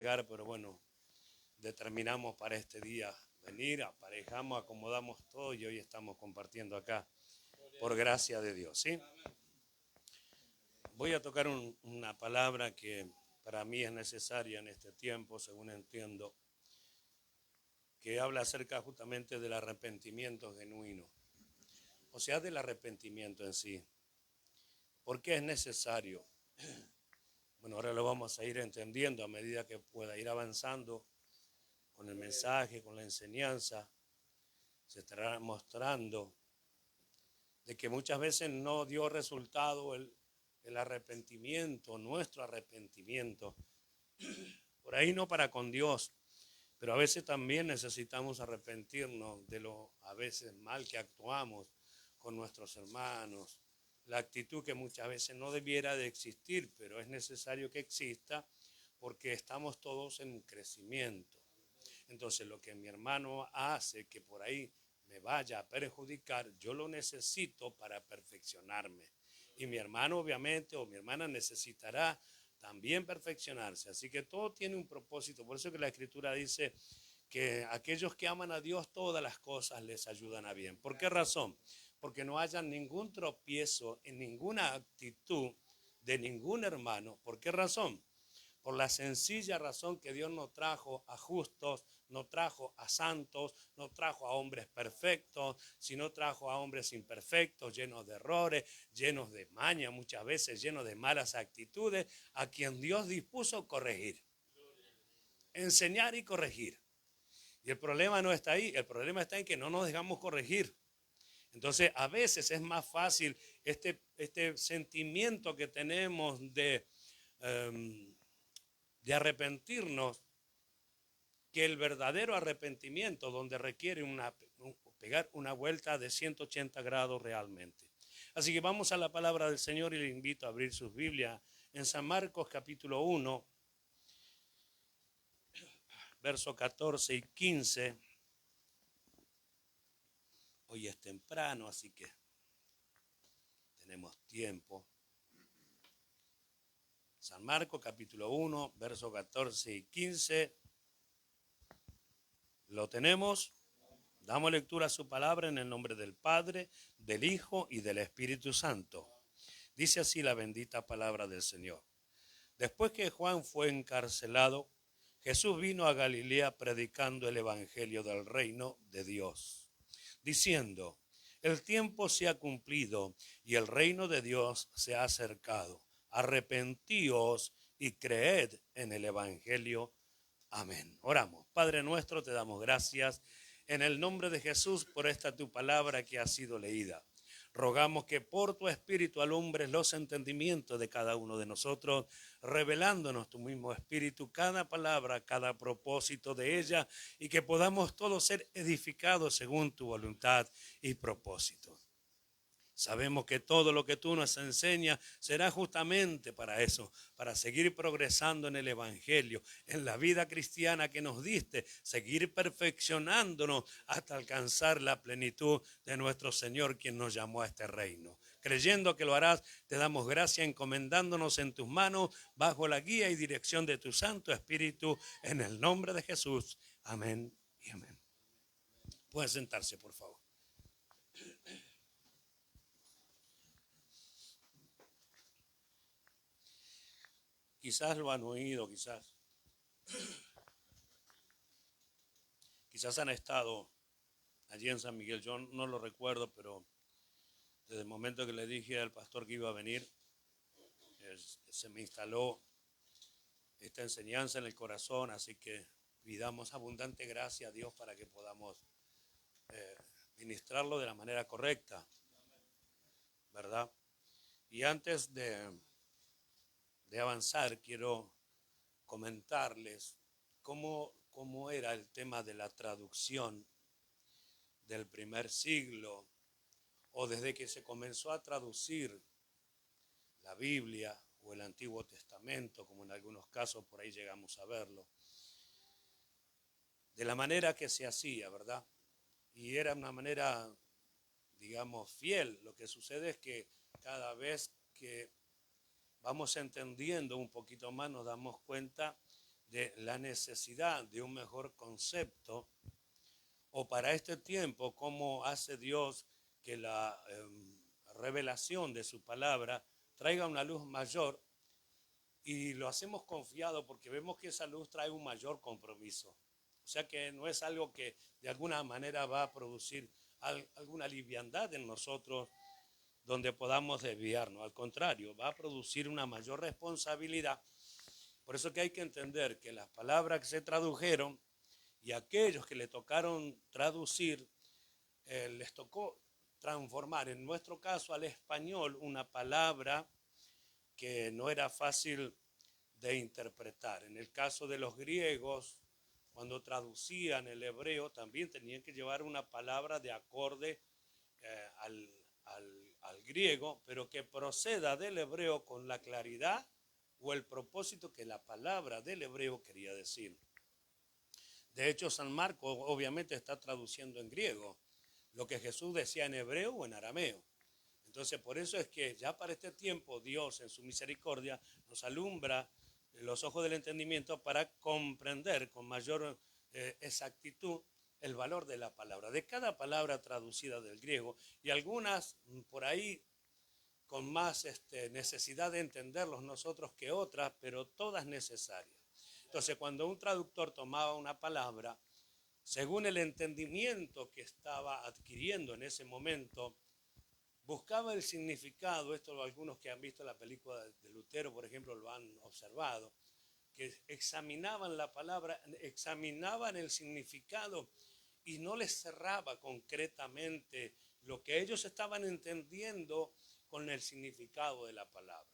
Pero bueno, determinamos para este día venir, aparejamos, acomodamos todo y hoy estamos compartiendo acá, por gracia de Dios, ¿sí? Voy a tocar una palabra que para mí es necesaria en este tiempo, según entiendo, que habla acerca justamente del arrepentimiento genuino, o sea, del arrepentimiento en sí. ¿Por qué es necesario? Bueno, ahora lo vamos a ir entendiendo a medida que pueda ir avanzando con el mensaje, con la enseñanza. Se estará mostrando de que muchas veces no dio resultado el arrepentimiento, nuestro arrepentimiento. Por ahí no para con Dios, pero a veces también necesitamos arrepentirnos de lo a veces mal que actuamos con nuestros hermanos. La actitud que muchas veces no debiera de existir, pero es necesario que exista porque estamos todos en crecimiento. Entonces lo que mi hermano hace que por ahí me vaya a perjudicar, yo lo necesito para perfeccionarme. Y mi hermano obviamente o mi hermana necesitará también perfeccionarse. Así que todo tiene un propósito. Por eso que la Escritura dice que aquellos que aman a Dios, todas las cosas les ayudan a bien. ¿Por qué razón? Porque no haya ningún tropiezo en ninguna actitud de ningún hermano. ¿Por qué razón? Por la sencilla razón que Dios no trajo a justos, no trajo a santos, no trajo a hombres perfectos, sino trajo a hombres imperfectos, llenos de errores, llenos de maña, muchas veces llenos de malas actitudes, a quien Dios dispuso corregir, enseñar y corregir. Y el problema no está ahí, el problema está en que no nos dejamos corregir. Entonces, a veces es más fácil este sentimiento que tenemos de arrepentirnos que el verdadero arrepentimiento, donde requiere pegar una vuelta de 180 grados realmente. Así que vamos a la palabra del Señor y le invito a abrir sus Biblias en San Marcos capítulo 1, versos 14 y 15. Hoy es temprano, así que tenemos tiempo. San Marcos capítulo 1, versos 14 y 15. ¿Lo tenemos? Damos lectura a su palabra en el nombre del Padre, del Hijo y del Espíritu Santo. Dice así la bendita palabra del Señor. Después que Juan fue encarcelado, Jesús vino a Galilea predicando el evangelio del reino de Dios, diciendo: el tiempo se ha cumplido y el reino de Dios se ha acercado. Arrepentíos y creed en el evangelio. Amén. Oramos. Padre nuestro, te damos gracias en el nombre de Jesús por esta tu palabra que ha sido leída. Rogamos que por tu espíritu alumbres los entendimientos de cada uno de nosotros, revelándonos tu mismo espíritu, cada palabra, cada propósito de ella, y que podamos todos ser edificados según tu voluntad y propósito. Sabemos que todo lo que tú nos enseñas será justamente para eso, para seguir progresando en el evangelio, en la vida cristiana que nos diste, seguir perfeccionándonos hasta alcanzar la plenitud de nuestro Señor, quien nos llamó a este reino. Creyendo que lo harás, te damos gracia encomendándonos en tus manos bajo la guía y dirección de tu Santo Espíritu, en el nombre de Jesús. Amén y amén. Pueden sentarse, por favor. Quizás lo han oído, quizás han estado allí en San Miguel. Yo no lo recuerdo, pero desde el momento que le dije al pastor que iba a venir, se me instaló esta enseñanza en el corazón, así que pidamos abundante gracia a Dios para que podamos ministrarlo de la manera correcta, ¿verdad? Y antes de avanzar, quiero comentarles cómo era el tema de la traducción del primer siglo, o desde que se comenzó a traducir la Biblia o el Antiguo Testamento, como en algunos casos por ahí llegamos a verlo, de la manera que se hacía, ¿verdad? Y era una manera, digamos, fiel. Lo que sucede es que cada vez que vamos entendiendo un poquito más nos damos cuenta de la necesidad de un mejor concepto, o para este tiempo, cómo hace Dios que la revelación de su palabra traiga una luz mayor, y lo hacemos confiado porque vemos que esa luz trae un mayor compromiso. O sea que no es algo que de alguna manera va a producir alguna liviandad en nosotros donde podamos desviarnos. Al contrario, va a producir una mayor responsabilidad. Por eso que hay que entender que las palabras que se tradujeron y aquellos que le tocaron traducir, les tocó transformar, en nuestro caso al español, una palabra que no era fácil de interpretar. En el caso de los griegos, cuando traducían el hebreo, también tenían que llevar una palabra de acorde al griego, pero que proceda del hebreo con la claridad o el propósito que la palabra del hebreo quería decir. De hecho, San Marcos obviamente está traduciendo en griego lo que Jesús decía en hebreo o en arameo. Entonces, por eso es que ya para este tiempo Dios en su misericordia nos alumbra los ojos del entendimiento para comprender con mayor exactitud el valor de la palabra, de cada palabra traducida del griego, y algunas por ahí con más necesidad de entenderlos nosotros que otras, pero todas necesarias. Entonces, cuando un traductor tomaba una palabra, según el entendimiento que estaba adquiriendo en ese momento, buscaba el significado. Esto algunos que han visto la película de Lutero, por ejemplo, lo han observado, que examinaban la palabra, examinaban el significado y no les cerraba concretamente lo que ellos estaban entendiendo con el significado de la palabra.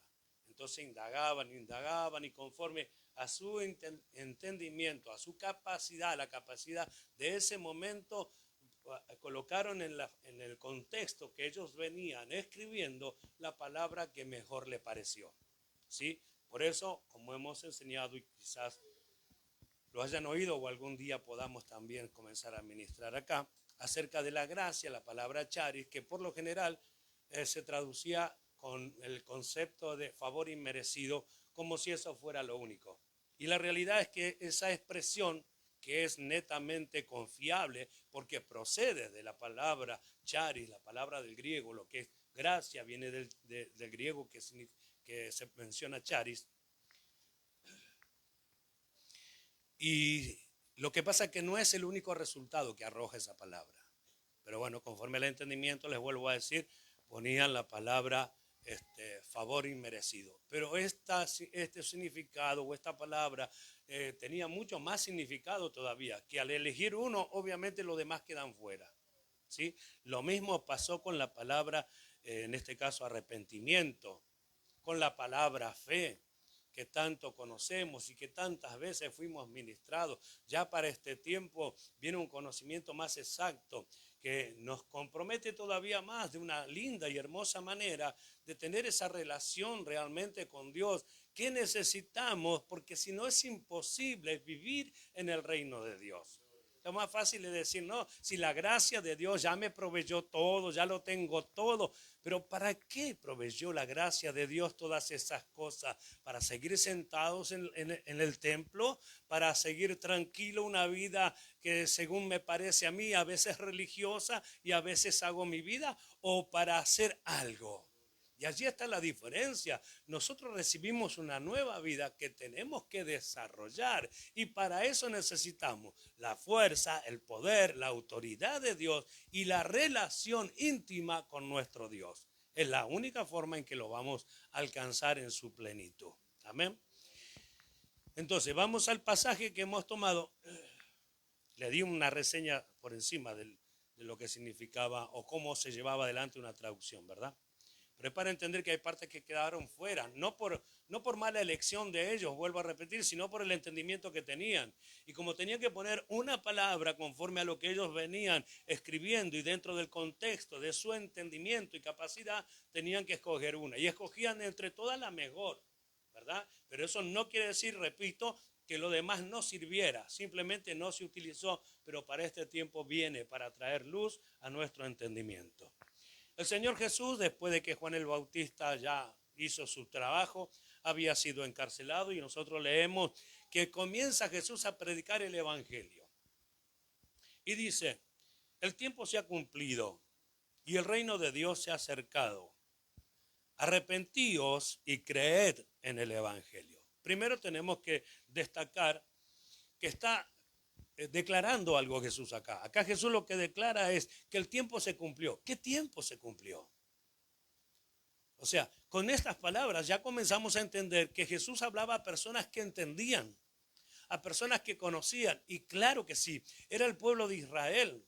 Entonces indagaban y conforme a su entendimiento, a su capacidad, la capacidad de ese momento, colocaron en el contexto que ellos venían escribiendo la palabra que mejor le pareció. ¿Sí? Por eso, como hemos enseñado y quizás lo hayan oído o algún día podamos también comenzar a ministrar acá, acerca de la gracia, la palabra charis, que por lo general se traducía con el concepto de favor inmerecido, como si eso fuera lo único. Y la realidad es que esa expresión, que es netamente confiable porque procede de la palabra charis, la palabra del griego, lo que es gracia viene del griego que se menciona charis. Y lo que pasa es que no es el único resultado que arroja esa palabra. Pero bueno, conforme al entendimiento, les vuelvo a decir, ponían la palabra favor inmerecido. Pero este significado o esta palabra tenía mucho más significado todavía, que al elegir uno, obviamente los demás quedan fuera. ¿Sí? Lo mismo pasó con la palabra, en este caso arrepentimiento, con la palabra fe, que tanto conocemos y que tantas veces fuimos ministrados. Ya para este tiempo viene un conocimiento más exacto que nos compromete todavía más de una linda y hermosa manera de tener esa relación realmente con Dios que necesitamos, porque si no es imposible vivir en el reino de Dios. Lo más fácil es decir, no, si la gracia de Dios ya me proveyó todo, ya lo tengo todo. Pero ¿para qué proveyó la gracia de Dios todas esas cosas? ¿Para seguir sentados en el templo? ¿Para seguir tranquilo una vida que según me parece a mí a veces religiosa y a veces hago mi vida? ¿O para hacer algo? Y allí está la diferencia. Nosotros recibimos una nueva vida que tenemos que desarrollar, y para eso necesitamos la fuerza, el poder, la autoridad de Dios y la relación íntima con nuestro Dios. Es la única forma en que lo vamos a alcanzar en su plenitud. Amén. Entonces vamos al pasaje que hemos tomado. Le di una reseña por encima de lo que significaba o cómo se llevaba adelante una traducción, ¿verdad? Pero es para entender que hay partes que quedaron fuera, no por mala elección de ellos, vuelvo a repetir, sino por el entendimiento que tenían. Y como tenían que poner una palabra conforme a lo que ellos venían escribiendo y dentro del contexto de su entendimiento y capacidad, tenían que escoger una. Y escogían entre todas la mejor, ¿verdad? Pero eso no quiere decir, repito, que lo demás no sirviera, simplemente no se utilizó, pero para este tiempo viene para traer luz a nuestro entendimiento. El Señor Jesús, después de que Juan el Bautista ya hizo su trabajo, había sido encarcelado, y nosotros leemos que comienza Jesús a predicar el evangelio. Y dice, el tiempo se ha cumplido y el reino de Dios se ha acercado. Arrepentíos y creed en el evangelio. Primero tenemos que destacar que está declarando algo Jesús acá. Acá Jesús lo que declara es que el tiempo se cumplió. ¿Qué tiempo se cumplió? O sea, con estas palabras ya comenzamos a entender que Jesús hablaba a personas que entendían, a personas que conocían. Y claro que sí, era el pueblo de Israel.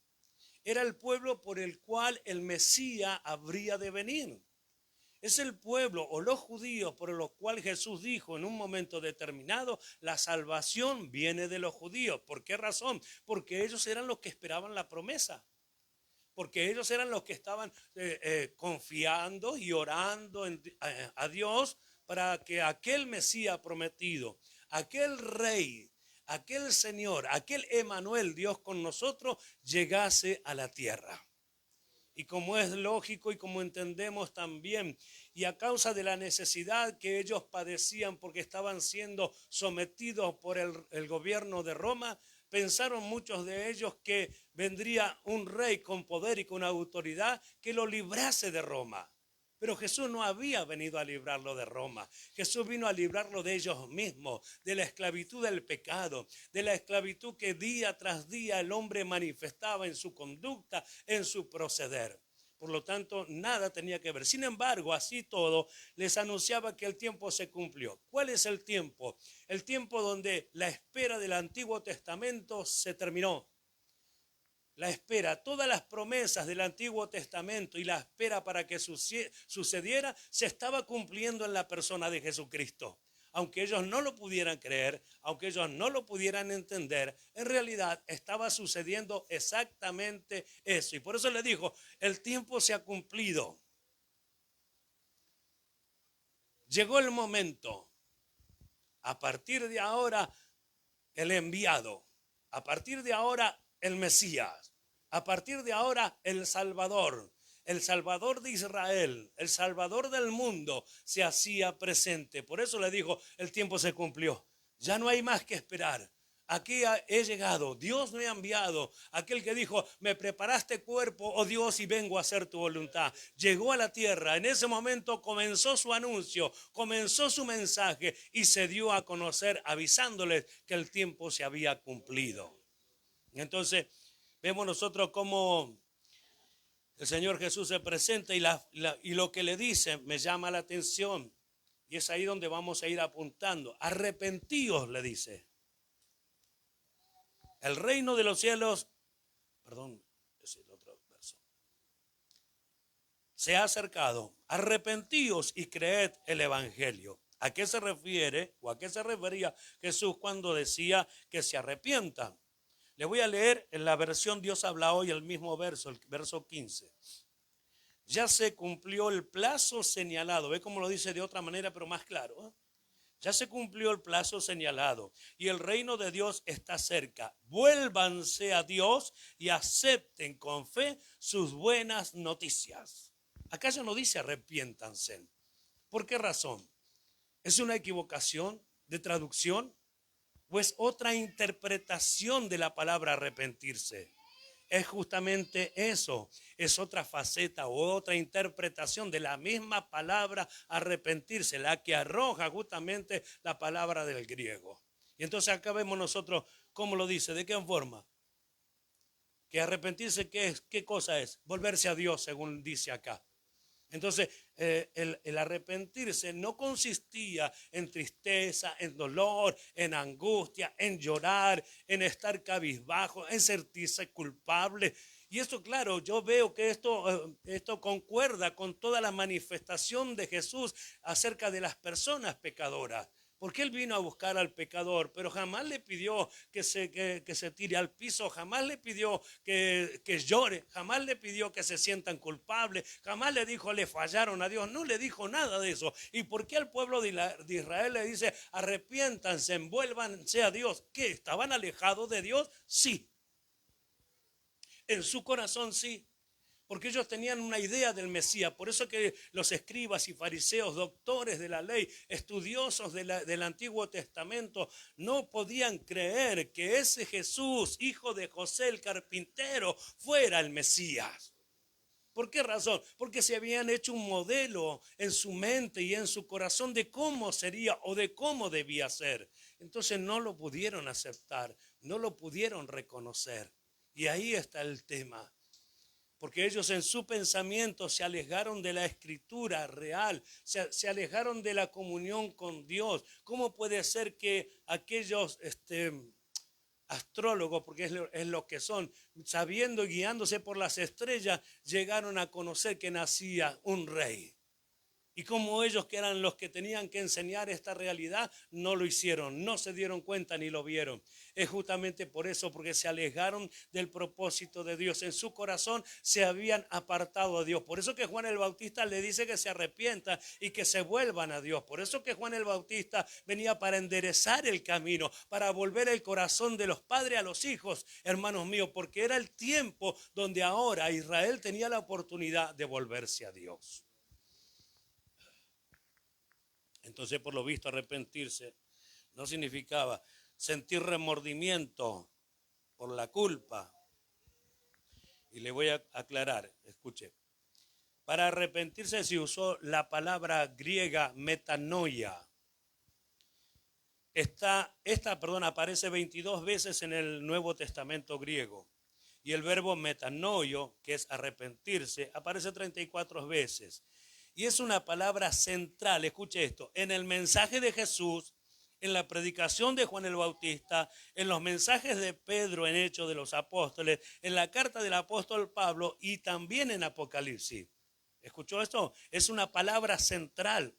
Era el pueblo por el cual el Mesías habría de venir. Es el pueblo o los judíos por los cuales Jesús dijo en un momento determinado, la salvación viene de los judíos. ¿Por qué razón? Porque ellos eran los que esperaban la promesa. Porque ellos eran los que estaban confiando y orando a Dios para que aquel Mesías prometido, aquel rey, aquel Señor, aquel Emanuel, Dios con nosotros, llegase a la tierra. Y como es lógico y como entendemos también, y a causa de la necesidad que ellos padecían porque estaban siendo sometidos por el gobierno de Roma, pensaron muchos de ellos que vendría un rey con poder y con autoridad que lo librase de Roma. Pero Jesús no había venido a librarlo de Roma. Jesús vino a librarlo de ellos mismos, de la esclavitud del pecado, de la esclavitud que día tras día el hombre manifestaba en su conducta, en su proceder. Por lo tanto, nada tenía que ver. Sin embargo, así todo, les anunciaba que el tiempo se cumplió. ¿Cuál es el tiempo? El tiempo donde la espera del Antiguo Testamento se terminó. La espera, todas las promesas del Antiguo Testamento y la espera para que sucediera se estaba cumpliendo en la persona de Jesucristo. Aunque ellos no lo pudieran creer, aunque ellos no lo pudieran entender, en realidad estaba sucediendo exactamente eso. Y por eso le dijo, el tiempo se ha cumplido. Llegó el momento. A partir de ahora, el enviado. A partir de ahora, el Mesías. A partir de ahora, el Salvador de Israel, el Salvador del mundo se hacía presente. Por eso le dijo, el tiempo se cumplió. Ya no hay más que esperar. Aquí he llegado, Dios me ha enviado. Aquel que dijo, me preparaste cuerpo, oh Dios, y vengo a hacer tu voluntad. Llegó a la tierra, en ese momento comenzó su anuncio, comenzó su mensaje y se dio a conocer avisándoles que el tiempo se había cumplido. Entonces, vemos nosotros cómo el Señor Jesús se presenta y lo que le dice me llama la atención. Y es ahí donde vamos a ir apuntando. Arrepentíos, le dice. El reino de los cielos, es el otro verso, se ha acercado. Arrepentíos y creed el evangelio. ¿A qué se refiere o a qué se refería Jesús cuando decía que se arrepientan? Le voy a leer en la versión Dios habla hoy el mismo verso, el verso 15. Ya se cumplió el plazo señalado. ¿Ve cómo lo dice de otra manera, pero más claro? Ya se cumplió el plazo señalado y el reino de Dios está cerca. Vuélvanse a Dios y acepten con fe sus buenas noticias. Acá ya no dice arrepiéntanse. ¿Por qué razón? ¿Es una equivocación de traducción? ¿O es otra interpretación de la palabra arrepentirse? Es justamente eso, es otra faceta o otra interpretación de la misma palabra arrepentirse, la que arroja justamente la palabra del griego. Y entonces acá vemos nosotros cómo lo dice, de qué forma. Que arrepentirse, ¿qué cosa es? Volverse a Dios, según dice acá. Entonces, el arrepentirse no consistía en tristeza, en dolor, en angustia, en llorar, en estar cabizbajo, en sentirse culpable. Y esto, claro, yo veo que esto concuerda con toda la manifestación de Jesús acerca de las personas pecadoras. Porque Él vino a buscar al pecador, pero jamás le pidió que se tire al piso, jamás le pidió que llore, jamás le pidió que se sientan culpables, jamás le dijo le fallaron a Dios, no le dijo nada de eso. ¿Y por qué al pueblo de Israel le dice arrepiéntanse, envuélvanse a Dios? ¿Qué? ¿Estaban alejados de Dios? Sí. En su corazón sí. porque ellos tenían una idea del Mesías. Por eso que los escribas y fariseos, doctores de la ley, estudiosos del Antiguo Testamento, no podían creer que ese Jesús, hijo de José el carpintero, fuera el Mesías. ¿Por qué razón? Porque se habían hecho un modelo en su mente y en su corazón de cómo sería o de cómo debía ser. Entonces no lo pudieron aceptar, no lo pudieron reconocer. Y ahí está el tema. Porque ellos en su pensamiento se alejaron de la escritura real, se alejaron de la comunión con Dios. ¿Cómo puede ser que aquellos astrólogos, porque es lo que son, sabiendo y guiándose por las estrellas, llegaron a conocer que nacía un rey? Y como ellos, que eran los que tenían que enseñar esta realidad, no lo hicieron, no se dieron cuenta ni lo vieron. Es justamente por eso, porque se alejaron del propósito de Dios. En su corazón se habían apartado a Dios. Por eso que Juan el Bautista le dice que se arrepientan y que se vuelvan a Dios. Por eso que Juan el Bautista venía para enderezar el camino, para volver el corazón de los padres a los hijos, hermanos míos, porque era el tiempo donde ahora Israel tenía la oportunidad de volverse a Dios. Entonces, por lo visto, arrepentirse no significaba sentir remordimiento por la culpa. Y le voy a aclarar, escuche. Para arrepentirse se usó la palabra griega metanoia. Esta aparece 22 veces en el Nuevo Testamento griego. Y el verbo metanoio, que es arrepentirse, aparece 34 veces. Y es una palabra central, escuche esto, en el mensaje de Jesús, en la predicación de Juan el Bautista, en los mensajes de Pedro en Hechos de los Apóstoles, en la carta del apóstol Pablo y también en Apocalipsis. ¿Escuchó esto? Es una palabra central,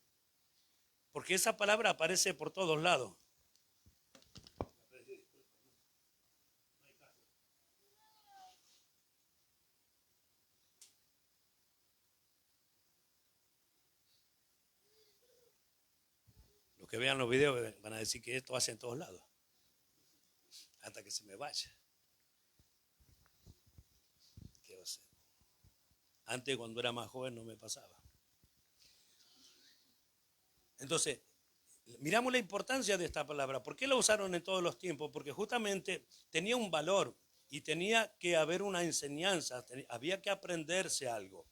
porque esa palabra aparece por todos lados. Que vean los videos van a decir que esto hace en todos lados, hasta que se me vaya. ¿Qué va a hacer? Antes, cuando era más joven, no me pasaba. Entonces, miramos la importancia de esta palabra. ¿Por qué la usaron en todos los tiempos? Porque justamente tenía un valor y tenía que haber una enseñanza, había que aprenderse algo.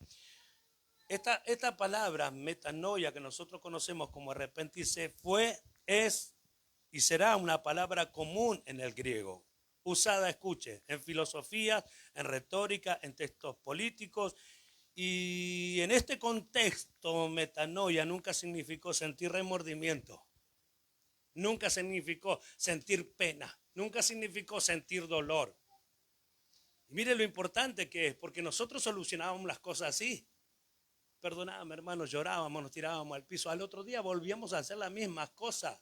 Esta palabra, metanoia, que nosotros conocemos como arrepentirse, es y será una palabra común en el griego. Usada, escuche, en filosofía, en retórica, en textos políticos. Y en este contexto, metanoia nunca significó sentir remordimiento. Nunca significó sentir pena. Nunca significó sentir dolor. Y mire lo importante que es, porque nosotros solucionábamos las cosas así. Perdonábamos, hermanos, llorábamos, nos tirábamos al piso. Al otro día volvíamos a hacer las mismas cosas.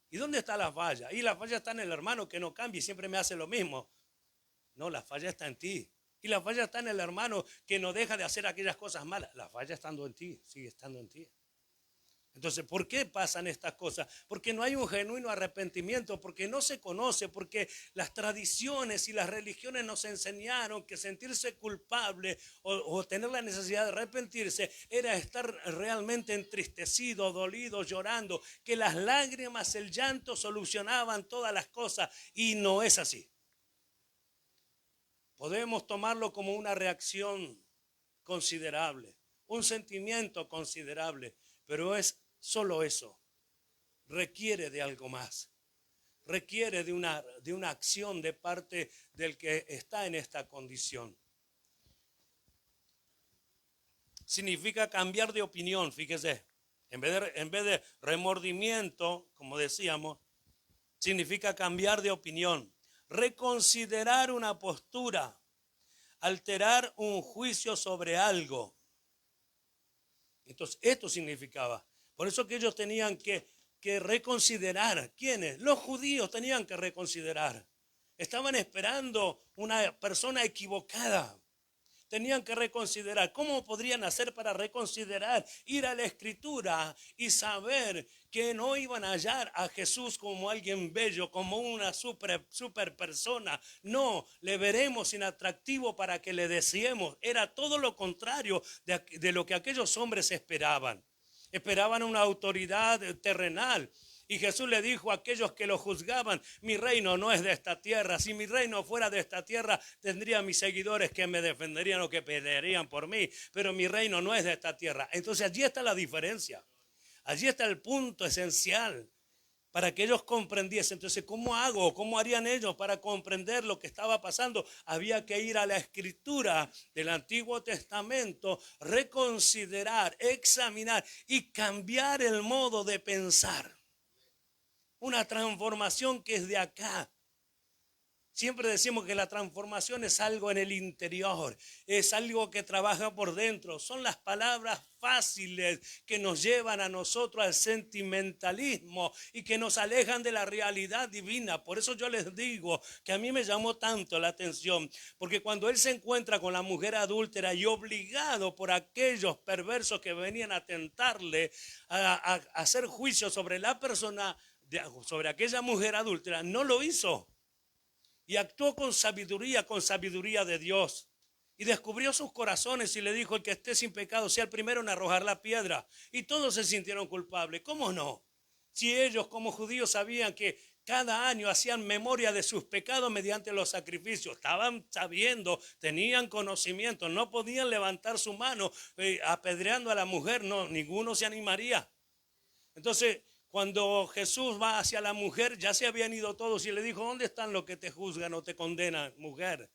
¿Y dónde está la falla? Y la falla está en el hermano que no cambia y siempre me hace lo mismo. No, la falla está en ti. Y la falla está en el hermano que no deja de hacer aquellas cosas malas. La falla estando en ti, sigue estando en ti. Entonces, ¿por qué pasan estas cosas? Porque no hay un genuino arrepentimiento, porque no se conoce, porque las tradiciones y las religiones nos enseñaron que sentirse culpable o tener la necesidad de arrepentirse era estar realmente entristecido, dolido, llorando, que las lágrimas, el llanto solucionaban todas las cosas, y no es así. Podemos tomarlo como una reacción considerable, un sentimiento considerable, pero es solo eso. Requiere de algo más. Requiere de una acción de parte del que está en esta condición. Significa cambiar de opinión, fíjese. En vez de remordimiento, como decíamos, significa cambiar de opinión. Reconsiderar una postura. Alterar un juicio sobre algo. Entonces, esto significaba. Por eso que ellos tenían que reconsiderar. ¿Quiénes? Los judíos tenían que reconsiderar. Estaban esperando una persona equivocada. tenían que reconsiderar. ¿Cómo podrían hacer para reconsiderar? Ir a la Escritura y saber que no iban a hallar a Jesús como alguien bello, como una super persona. No, le veremos inatractivo para que le deseemos. Era todo lo contrario de lo que aquellos hombres esperaban. Esperaban una autoridad terrenal. Y Jesús le dijo a aquellos que lo juzgaban: mi reino no es de esta tierra. Si mi reino fuera de esta tierra, tendría mis seguidores que me defenderían o que pelearían por mí. Pero mi reino no es de esta tierra. Entonces allí está la diferencia. Allí está el punto esencial para que ellos comprendiesen. Entonces, ¿cómo hago? ¿Cómo harían ellos para comprender lo que estaba pasando? Había que ir a la Escritura del Antiguo Testamento, reconsiderar, examinar y cambiar el modo de pensar. Una transformación que es de acá. Siempre decimos que la transformación es algo en el interior, es algo que trabaja por dentro. Son las palabras fáciles que nos llevan a nosotros al sentimentalismo y que nos alejan de la realidad divina. Por eso yo les digo que a mí me llamó tanto la atención, porque cuando él se encuentra con la mujer adúltera y obligado por aquellos perversos que venían a tentarle a hacer juicio sobre la persona, sobre aquella mujer adúltera, no lo hizo. Y actuó con sabiduría de Dios. Y descubrió sus corazones y le dijo: el que esté sin pecado sea el primero en arrojar la piedra. Y todos se sintieron culpables. ¿Cómo no? Si ellos como judíos sabían que cada año hacían memoria de sus pecados mediante los sacrificios. Estaban sabiendo, tenían conocimiento. No podían levantar su mano apedreando a la mujer. No, ninguno se animaría. Entonces, cuando Jesús va hacia la mujer, ya se habían ido todos y le dijo: ¿dónde están los que te juzgan o te condenan, mujer?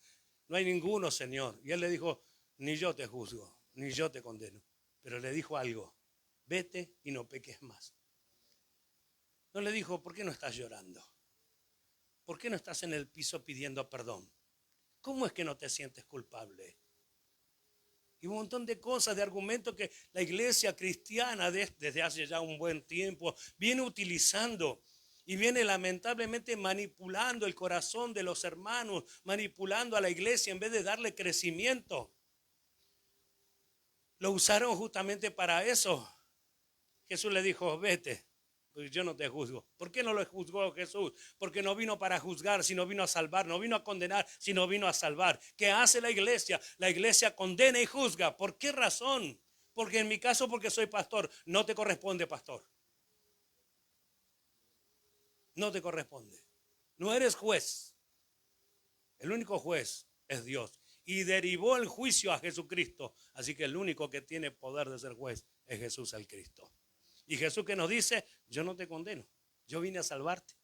No hay ninguno, Señor. Y él le dijo: ni yo te juzgo, ni yo te condeno. Pero le dijo algo: vete y no peques más. No le dijo: ¿por qué no estás llorando? ¿Por qué no estás en el piso pidiendo perdón? ¿Cómo es que no te sientes culpable? Y un montón de cosas, de argumentos que la iglesia cristiana desde hace ya un buen tiempo viene utilizando y viene lamentablemente manipulando el corazón de los hermanos, manipulando a la iglesia en vez de darle crecimiento. Lo usaron justamente para eso. Jesús le dijo: vete, porque yo no te juzgo. ¿Por qué no lo juzgó Jesús? Porque no vino para juzgar, sino vino a salvar. No vino a condenar, sino vino a salvar. ¿Qué hace la iglesia? La iglesia condena y juzga. ¿Por qué razón? Porque en mi caso, porque soy pastor. No te corresponde, pastor. No te corresponde. No eres juez. El único juez es Dios. Y derivó el juicio a Jesucristo. Así que el único que tiene poder de ser juez es Jesús el Cristo. Y Jesús que nos dice: yo no te condeno, yo vine a salvarte.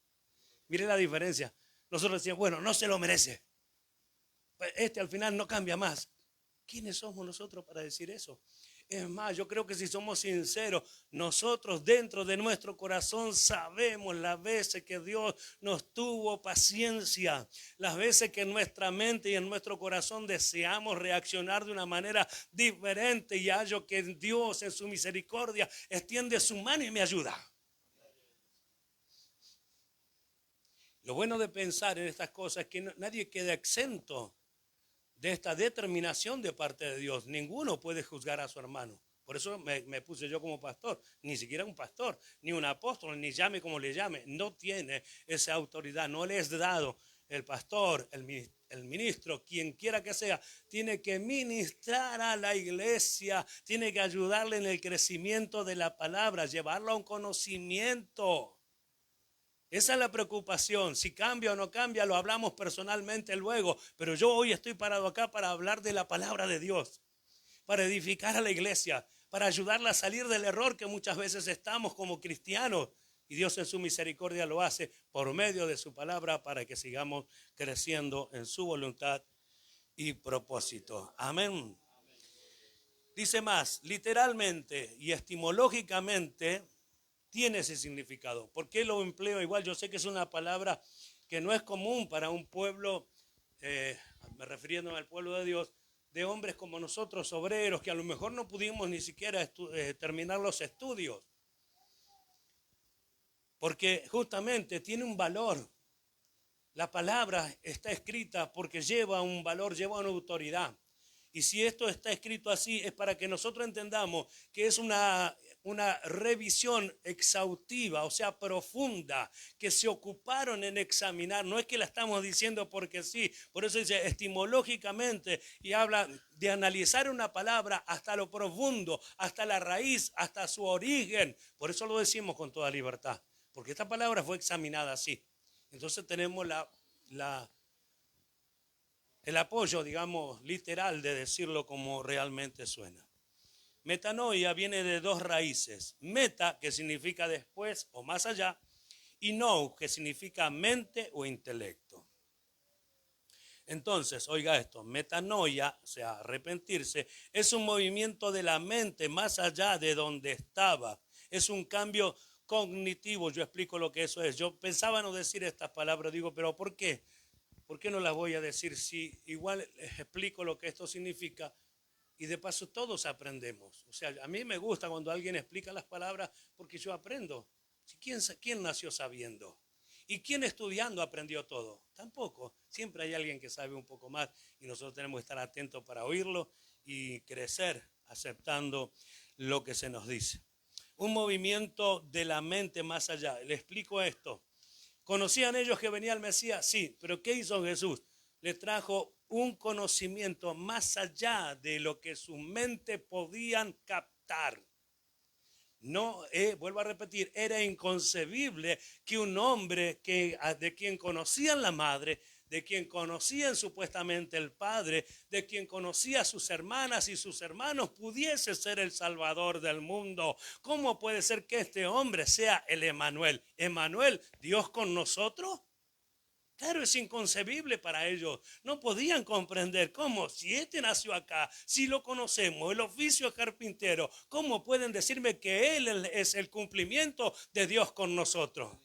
Mire la diferencia. Nosotros decíamos: bueno, no se lo merece. Este al final no cambia más. ¿Quiénes somos nosotros para decir eso? Es más, yo creo que si somos sinceros, nosotros dentro de nuestro corazón sabemos las veces que Dios nos tuvo paciencia, las veces que en nuestra mente y en nuestro corazón deseamos reaccionar de una manera diferente, y hallo que Dios en su misericordia extiende su mano y me ayuda. Lo bueno de pensar en estas cosas es que nadie queda exento de esta determinación de parte de Dios. Ninguno puede juzgar a su hermano. Por eso me puse yo como pastor. Ni siquiera un pastor, ni un apóstol, ni llame como le llame. No tiene esa autoridad. No le es dado. El pastor, el ministro, quien quiera que sea, tiene que ministrar a la iglesia. Tiene que ayudarle en el crecimiento de la palabra. Llevarlo a un conocimiento. Esa es la preocupación. Si cambia o no cambia, lo hablamos personalmente luego. Pero yo hoy estoy parado acá para hablar de la palabra de Dios, para edificar a la iglesia, para ayudarla a salir del error que muchas veces estamos como cristianos. Y Dios en su misericordia lo hace por medio de su palabra para que sigamos creciendo en su voluntad y propósito. Amén. Dice más, literalmente y etimológicamente tiene ese significado. ¿Por qué lo empleo igual? Yo sé que es una palabra que no es común para un pueblo, me refiriéndome al pueblo de Dios, de hombres como nosotros, obreros, que a lo mejor no pudimos ni siquiera terminar los estudios. Porque justamente tiene un valor. La palabra está escrita porque lleva un valor, lleva una autoridad. Y si esto está escrito así, es para que nosotros entendamos que es una revisión exhaustiva, o sea, profunda, que se ocuparon en examinar. No es que la estamos diciendo porque sí. Por eso dice etimológicamente y habla de analizar una palabra hasta lo profundo, hasta la raíz, hasta su origen. Por eso lo decimos con toda libertad, porque esta palabra fue examinada así. Entonces tenemos el apoyo, digamos, literal de decirlo como realmente suena. Metanoia viene de dos raíces. Meta, que significa después o más allá, y nous, que significa mente o intelecto. Entonces, oiga esto, metanoia, o sea, arrepentirse, es un movimiento de la mente más allá de donde estaba. Es un cambio cognitivo. Yo explico lo que eso es. Yo pensaba no decir estas palabras, digo, pero ¿por qué? ¿Por qué no las voy a decir si igual les explico lo que esto significa? Y de paso todos aprendemos. O sea, a mí me gusta cuando alguien explica las palabras porque yo aprendo. ¿Quién nació sabiendo? ¿Y quién estudiando aprendió todo? Tampoco. Siempre hay alguien que sabe un poco más y nosotros tenemos que estar atentos para oírlo y crecer aceptando lo que se nos dice. Un movimiento de la mente más allá. Le explico esto. ¿Conocían ellos que venía el Mesías? Sí, pero ¿qué hizo Jesús? Les trajo un conocimiento más allá de lo que su mente podían captar. No, vuelvo a repetir, era inconcebible que un hombre de quien conocían la madre, de quien conocían supuestamente el padre, de quien conocía a sus hermanas y sus hermanos, pudiese ser el salvador del mundo. ¿Cómo puede ser que este hombre sea el Emmanuel? ¿Emmanuel, Dios con nosotros? Claro, es inconcebible para ellos. No podían comprender cómo, si este nació acá, si lo conocemos, el oficio es carpintero, ¿cómo pueden decirme que él es el cumplimiento de Dios con nosotros?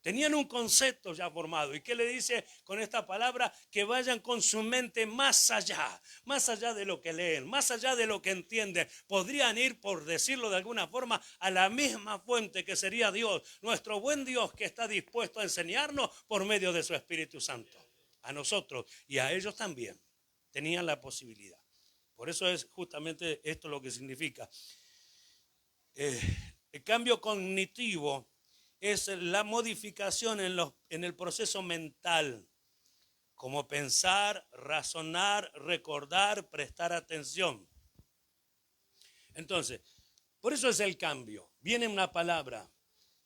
Tenían un concepto ya formado. ¿Y qué le dice con esta palabra? Que vayan con su mente más allá de lo que leen, más allá de lo que entienden. Podrían ir, por decirlo de alguna forma, a la misma fuente que sería Dios, nuestro buen Dios que está dispuesto a enseñarnos por medio de su Espíritu Santo. A nosotros y a ellos también. Tenían la posibilidad. Por eso es justamente esto lo que significa. El cambio cognitivo es la modificación en el proceso mental, como pensar, razonar, recordar, prestar atención. Entonces, por eso es el cambio. Viene una palabra.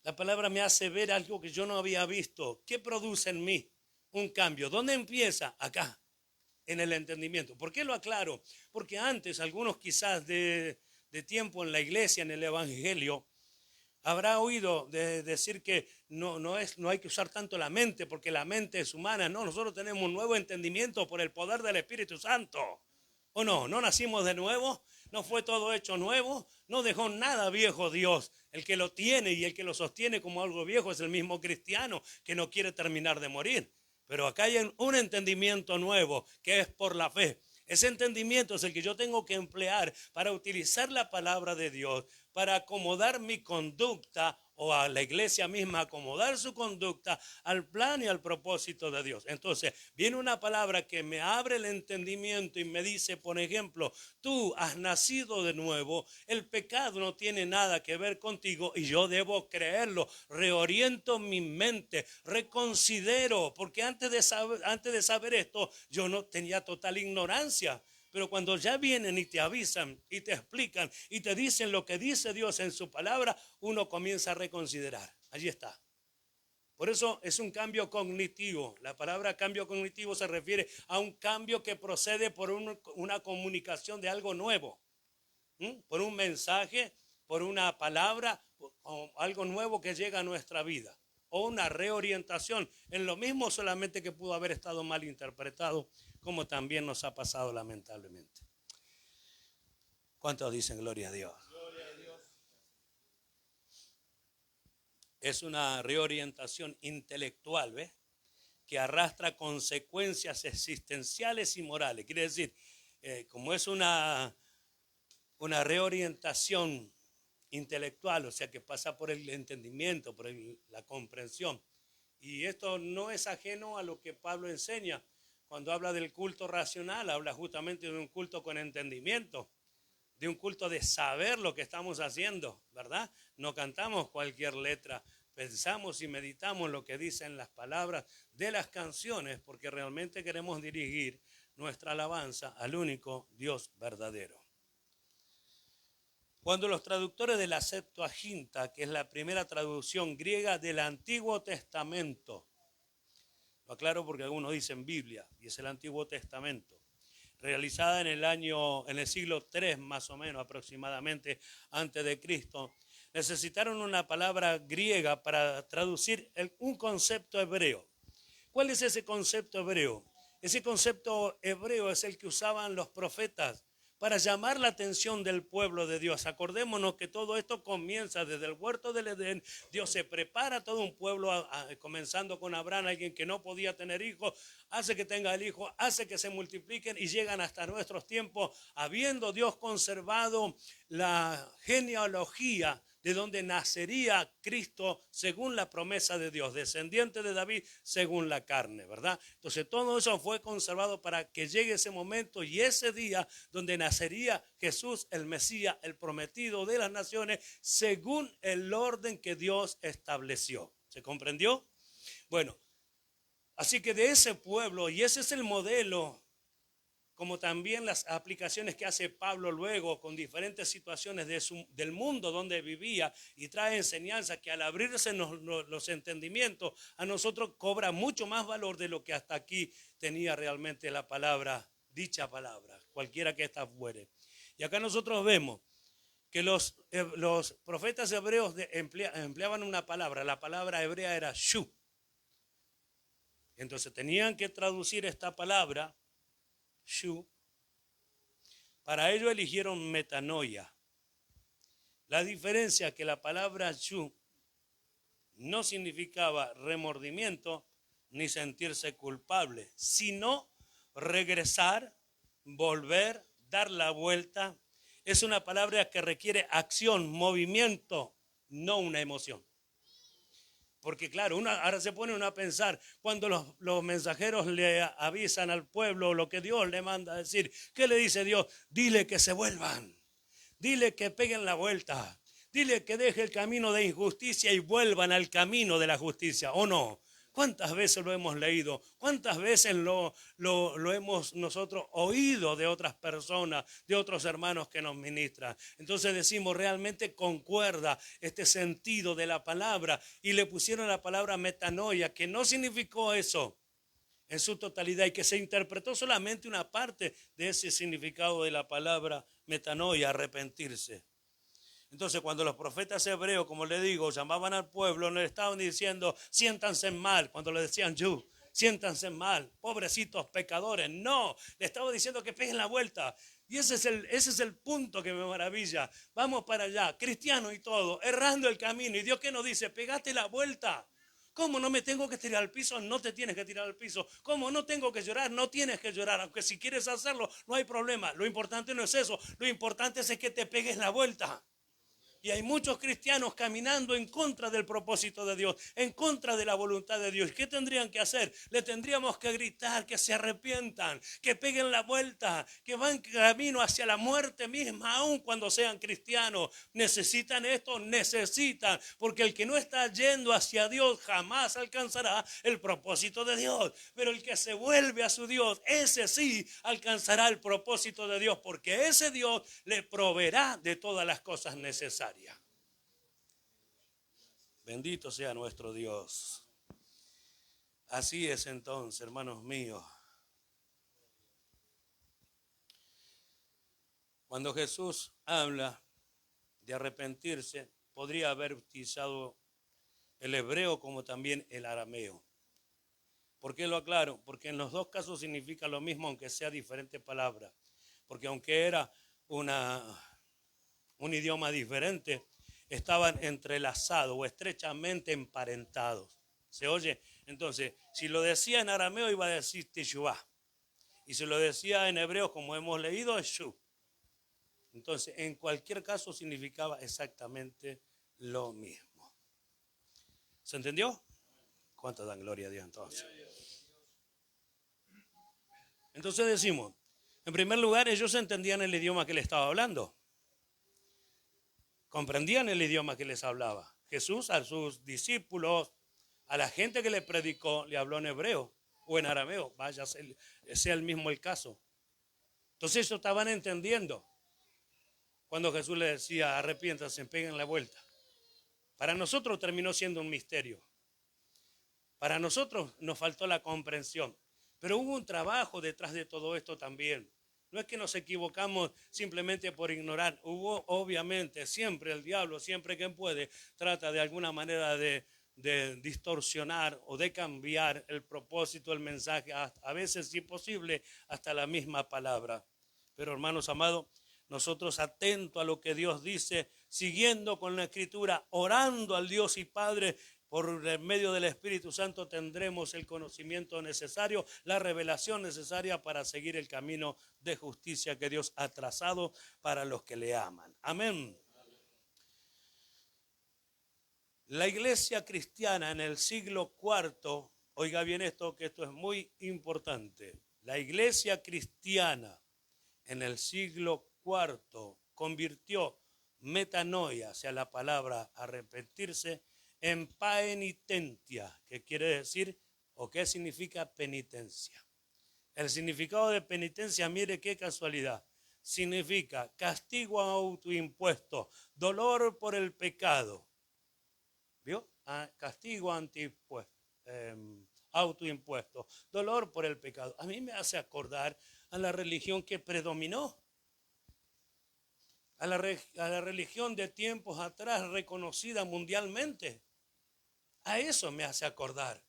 La palabra me hace ver algo que yo no había visto. ¿Qué produce en mí un cambio? ¿Dónde empieza? Acá, en el entendimiento. ¿Por qué lo aclaro? Porque antes, algunos quizás de tiempo en la iglesia, en el evangelio, habrá oído decir que no hay que usar tanto la mente porque la mente es humana. No, nosotros tenemos un nuevo entendimiento por el poder del Espíritu Santo. ¿O no? ¿No nacimos de nuevo? ¿No fue todo hecho nuevo? No dejó nada viejo Dios. El que lo tiene y el que lo sostiene como algo viejo es el mismo cristiano que no quiere terminar de morir. Pero acá hay un entendimiento nuevo que es por la fe. Ese entendimiento es el que yo tengo que emplear para utilizar la palabra de Dios, para acomodar mi conducta o a la iglesia misma acomodar su conducta al plan y al propósito de Dios. Entonces viene una palabra que me abre el entendimiento y me dice, por ejemplo, tú has nacido de nuevo, el pecado no tiene nada que ver contigo y yo debo creerlo. Reoriento mi mente, reconsidero, porque antes de saber esto yo no tenía total ignorancia. Pero cuando ya vienen y te avisan y te explican y te dicen lo que dice Dios en su palabra, uno comienza a reconsiderar. Allí está. Por eso es un cambio cognitivo. La palabra cambio cognitivo se refiere a un cambio que procede por una comunicación de algo nuevo. Por un mensaje, por una palabra o algo nuevo que llega a nuestra vida. O una reorientación en lo mismo, solamente que pudo haber estado mal interpretado, como también nos ha pasado lamentablemente. ¿Cuántos dicen gloria a Dios? Gloria a Dios. Es una reorientación intelectual, ¿ves? Que arrastra consecuencias existenciales y morales. Quiere decir, como es una reorientación intelectual, o sea que pasa por el entendimiento, por la comprensión. Y esto no es ajeno a lo que Pablo enseña. cuando habla del culto racional, habla justamente de un culto con entendimiento, de un culto de saber lo que estamos haciendo, ¿verdad? No cantamos cualquier letra, pensamos y meditamos lo que dicen las palabras de las canciones, porque realmente queremos dirigir nuestra alabanza al único Dios verdadero. Cuando los traductores de la Septuaginta, que es la primera traducción griega del Antiguo Testamento, lo aclaro porque algunos dicen Biblia, y es el Antiguo Testamento, realizada en el siglo III más o menos aproximadamente antes de Cristo, necesitaron una palabra griega para traducir un concepto hebreo. ¿Cuál es ese concepto hebreo? Ese concepto hebreo es el que usaban los profetas para llamar la atención del pueblo de Dios. Acordémonos que todo esto comienza desde el huerto del Edén. Dios se prepara todo un pueblo, comenzando con Abraham, alguien que no podía tener hijos, hace que tenga el hijo, hace que se multipliquen y llegan hasta nuestros tiempos, habiendo Dios conservado la genealogía de donde nacería Cristo según la promesa de Dios, descendiente de David según la carne, ¿verdad? Entonces todo eso fue conservado para que llegue ese momento y ese día donde nacería Jesús, el Mesías, el prometido de las naciones, según el orden que Dios estableció. ¿Se comprendió? Bueno, así que de ese pueblo, y ese es el modelo, como también las aplicaciones que hace Pablo luego con diferentes situaciones del mundo donde vivía, y trae enseñanza que al abrirse los entendimientos a nosotros cobra mucho más valor de lo que hasta aquí tenía realmente la palabra, dicha palabra, cualquiera que ésta fuere. Y acá nosotros vemos que los profetas hebreos empleaban una palabra, la palabra hebrea era shu. Entonces tenían que traducir esta palabra shu. Para ello eligieron metanoia. La diferencia es que la palabra shu no significaba remordimiento ni sentirse culpable, sino regresar, volver, dar la vuelta. Es una palabra que requiere acción, movimiento, no una emoción. Porque claro, ahora se pone uno a pensar, cuando los mensajeros le avisan al pueblo lo que Dios le manda a decir, ¿qué le dice Dios? Dile que se vuelvan, dile que peguen la vuelta, dile que deje el camino de injusticia y vuelvan al camino de la justicia, ¿o no? ¿Cuántas veces lo hemos leído? ¿Cuántas veces lo hemos nosotros oído de otras personas, de otros hermanos que nos ministran? Entonces decimos, realmente concuerda este sentido de la palabra, y le pusieron la palabra metanoia, que no significó eso en su totalidad y que se interpretó solamente una parte de ese significado de la palabra metanoia, arrepentirse. Entonces, cuando los profetas hebreos, como le digo, llamaban al pueblo, no le estaban diciendo, siéntanse mal, cuando le decían siéntanse mal, pobrecitos pecadores. No, le estaba diciendo que peguen la vuelta. Y ese es el punto que me maravilla. Vamos para allá, cristianos y todo, errando el camino. Y Dios, ¿qué nos dice? Pegate la vuelta. ¿Cómo no me tengo que tirar al piso? No te tienes que tirar al piso. ¿Cómo no tengo que llorar? No tienes que llorar. Aunque si quieres hacerlo, no hay problema. Lo importante no es eso. Lo importante es que te pegues la vuelta. Y hay muchos cristianos caminando en contra del propósito de Dios, en contra de la voluntad de Dios. ¿Qué tendrían que hacer? Le tendríamos que gritar que se arrepientan, que peguen la vuelta, que van camino hacia la muerte misma, aun cuando sean cristianos. ¿Necesitan esto? Necesitan, porque el que no está yendo hacia Dios jamás alcanzará el propósito de Dios. Pero el que se vuelve a su Dios, ese sí alcanzará el propósito de Dios, porque ese Dios le proveerá de todas las cosas necesarias. Bendito sea nuestro Dios. Así es entonces, hermanos míos. Cuando Jesús habla de arrepentirse, podría haber utilizado el hebreo como también el arameo. ¿Por qué lo aclaro? Porque en los dos casos significa lo mismo, aunque sea diferente palabra. Porque aunque era un idioma diferente, estaban entrelazados o estrechamente emparentados. ¿Se oye? Entonces, si lo decía en arameo iba a decir teshuvah. Y si lo decía en hebreo, como hemos leído, es shu. Entonces, en cualquier caso significaba exactamente lo mismo. ¿Se entendió? ¿Cuánto dan gloria a Dios entonces? Entonces decimos, en primer lugar, ellos entendían el idioma que le estaba hablando. Comprendían el idioma que les hablaba. Jesús a sus discípulos, a la gente que le predicó, le habló en hebreo o en arameo. Vaya, sea el mismo el caso. Entonces ellos estaban entendiendo cuando Jesús les decía, arrepiéntanse, peguen la vuelta. Para nosotros terminó siendo un misterio. Para nosotros nos faltó la comprensión. Pero hubo un trabajo detrás de todo esto también. No es que nos equivocamos simplemente por ignorar. Hubo, obviamente, siempre el diablo, siempre que puede, trata de alguna manera de distorsionar o de cambiar el propósito, el mensaje, a veces, si posible, hasta la misma palabra. Pero, hermanos amados, nosotros atentos a lo que Dios dice, siguiendo con la Escritura, orando al Dios y Padre, por medio del Espíritu Santo tendremos el conocimiento necesario, la revelación necesaria para seguir el camino de justicia que Dios ha trazado para los que le aman. Amén. La iglesia cristiana en el siglo IV, oiga bien esto, que esto es muy importante. La iglesia cristiana en el siglo IV convirtió metanoia, o sea, la palabra arrepentirse, en paenitentia, que quiere decir o qué significa penitencia. El significado de penitencia, mire qué casualidad, significa castigo autoimpuesto, dolor por el pecado. ¿Vio? Castigo autoimpuesto, dolor por el pecado. A mí me hace acordar a la religión que predominó, a la religión de tiempos atrás reconocida mundialmente. A eso me hace acordar.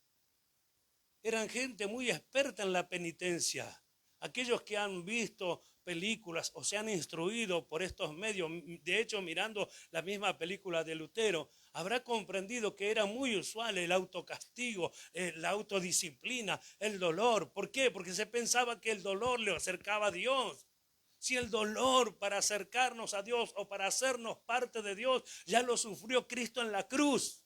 Eran gente muy experta en la penitencia. Aquellos que han visto películas o se han instruido por estos medios, de hecho mirando la misma película de Lutero, habrá comprendido que era muy usual el autocastigo, la autodisciplina, el dolor. ¿Por qué? Porque se pensaba que el dolor le acercaba a Dios. Si el dolor para acercarnos a Dios o para hacernos parte de Dios ya lo sufrió Cristo en la cruz.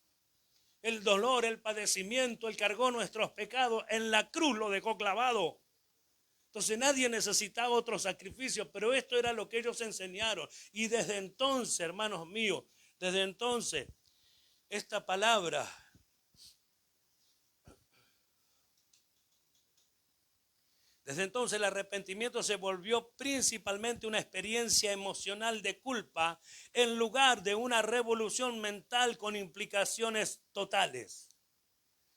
El dolor, el padecimiento, Él cargó nuestros pecados, en la cruz lo dejó clavado. Entonces nadie necesitaba otro sacrificio, pero esto era lo que ellos enseñaron. Y desde entonces, hermanos míos, desde entonces, esta palabra desde entonces el arrepentimiento se volvió principalmente una experiencia emocional de culpa en lugar de una revolución mental con implicaciones totales.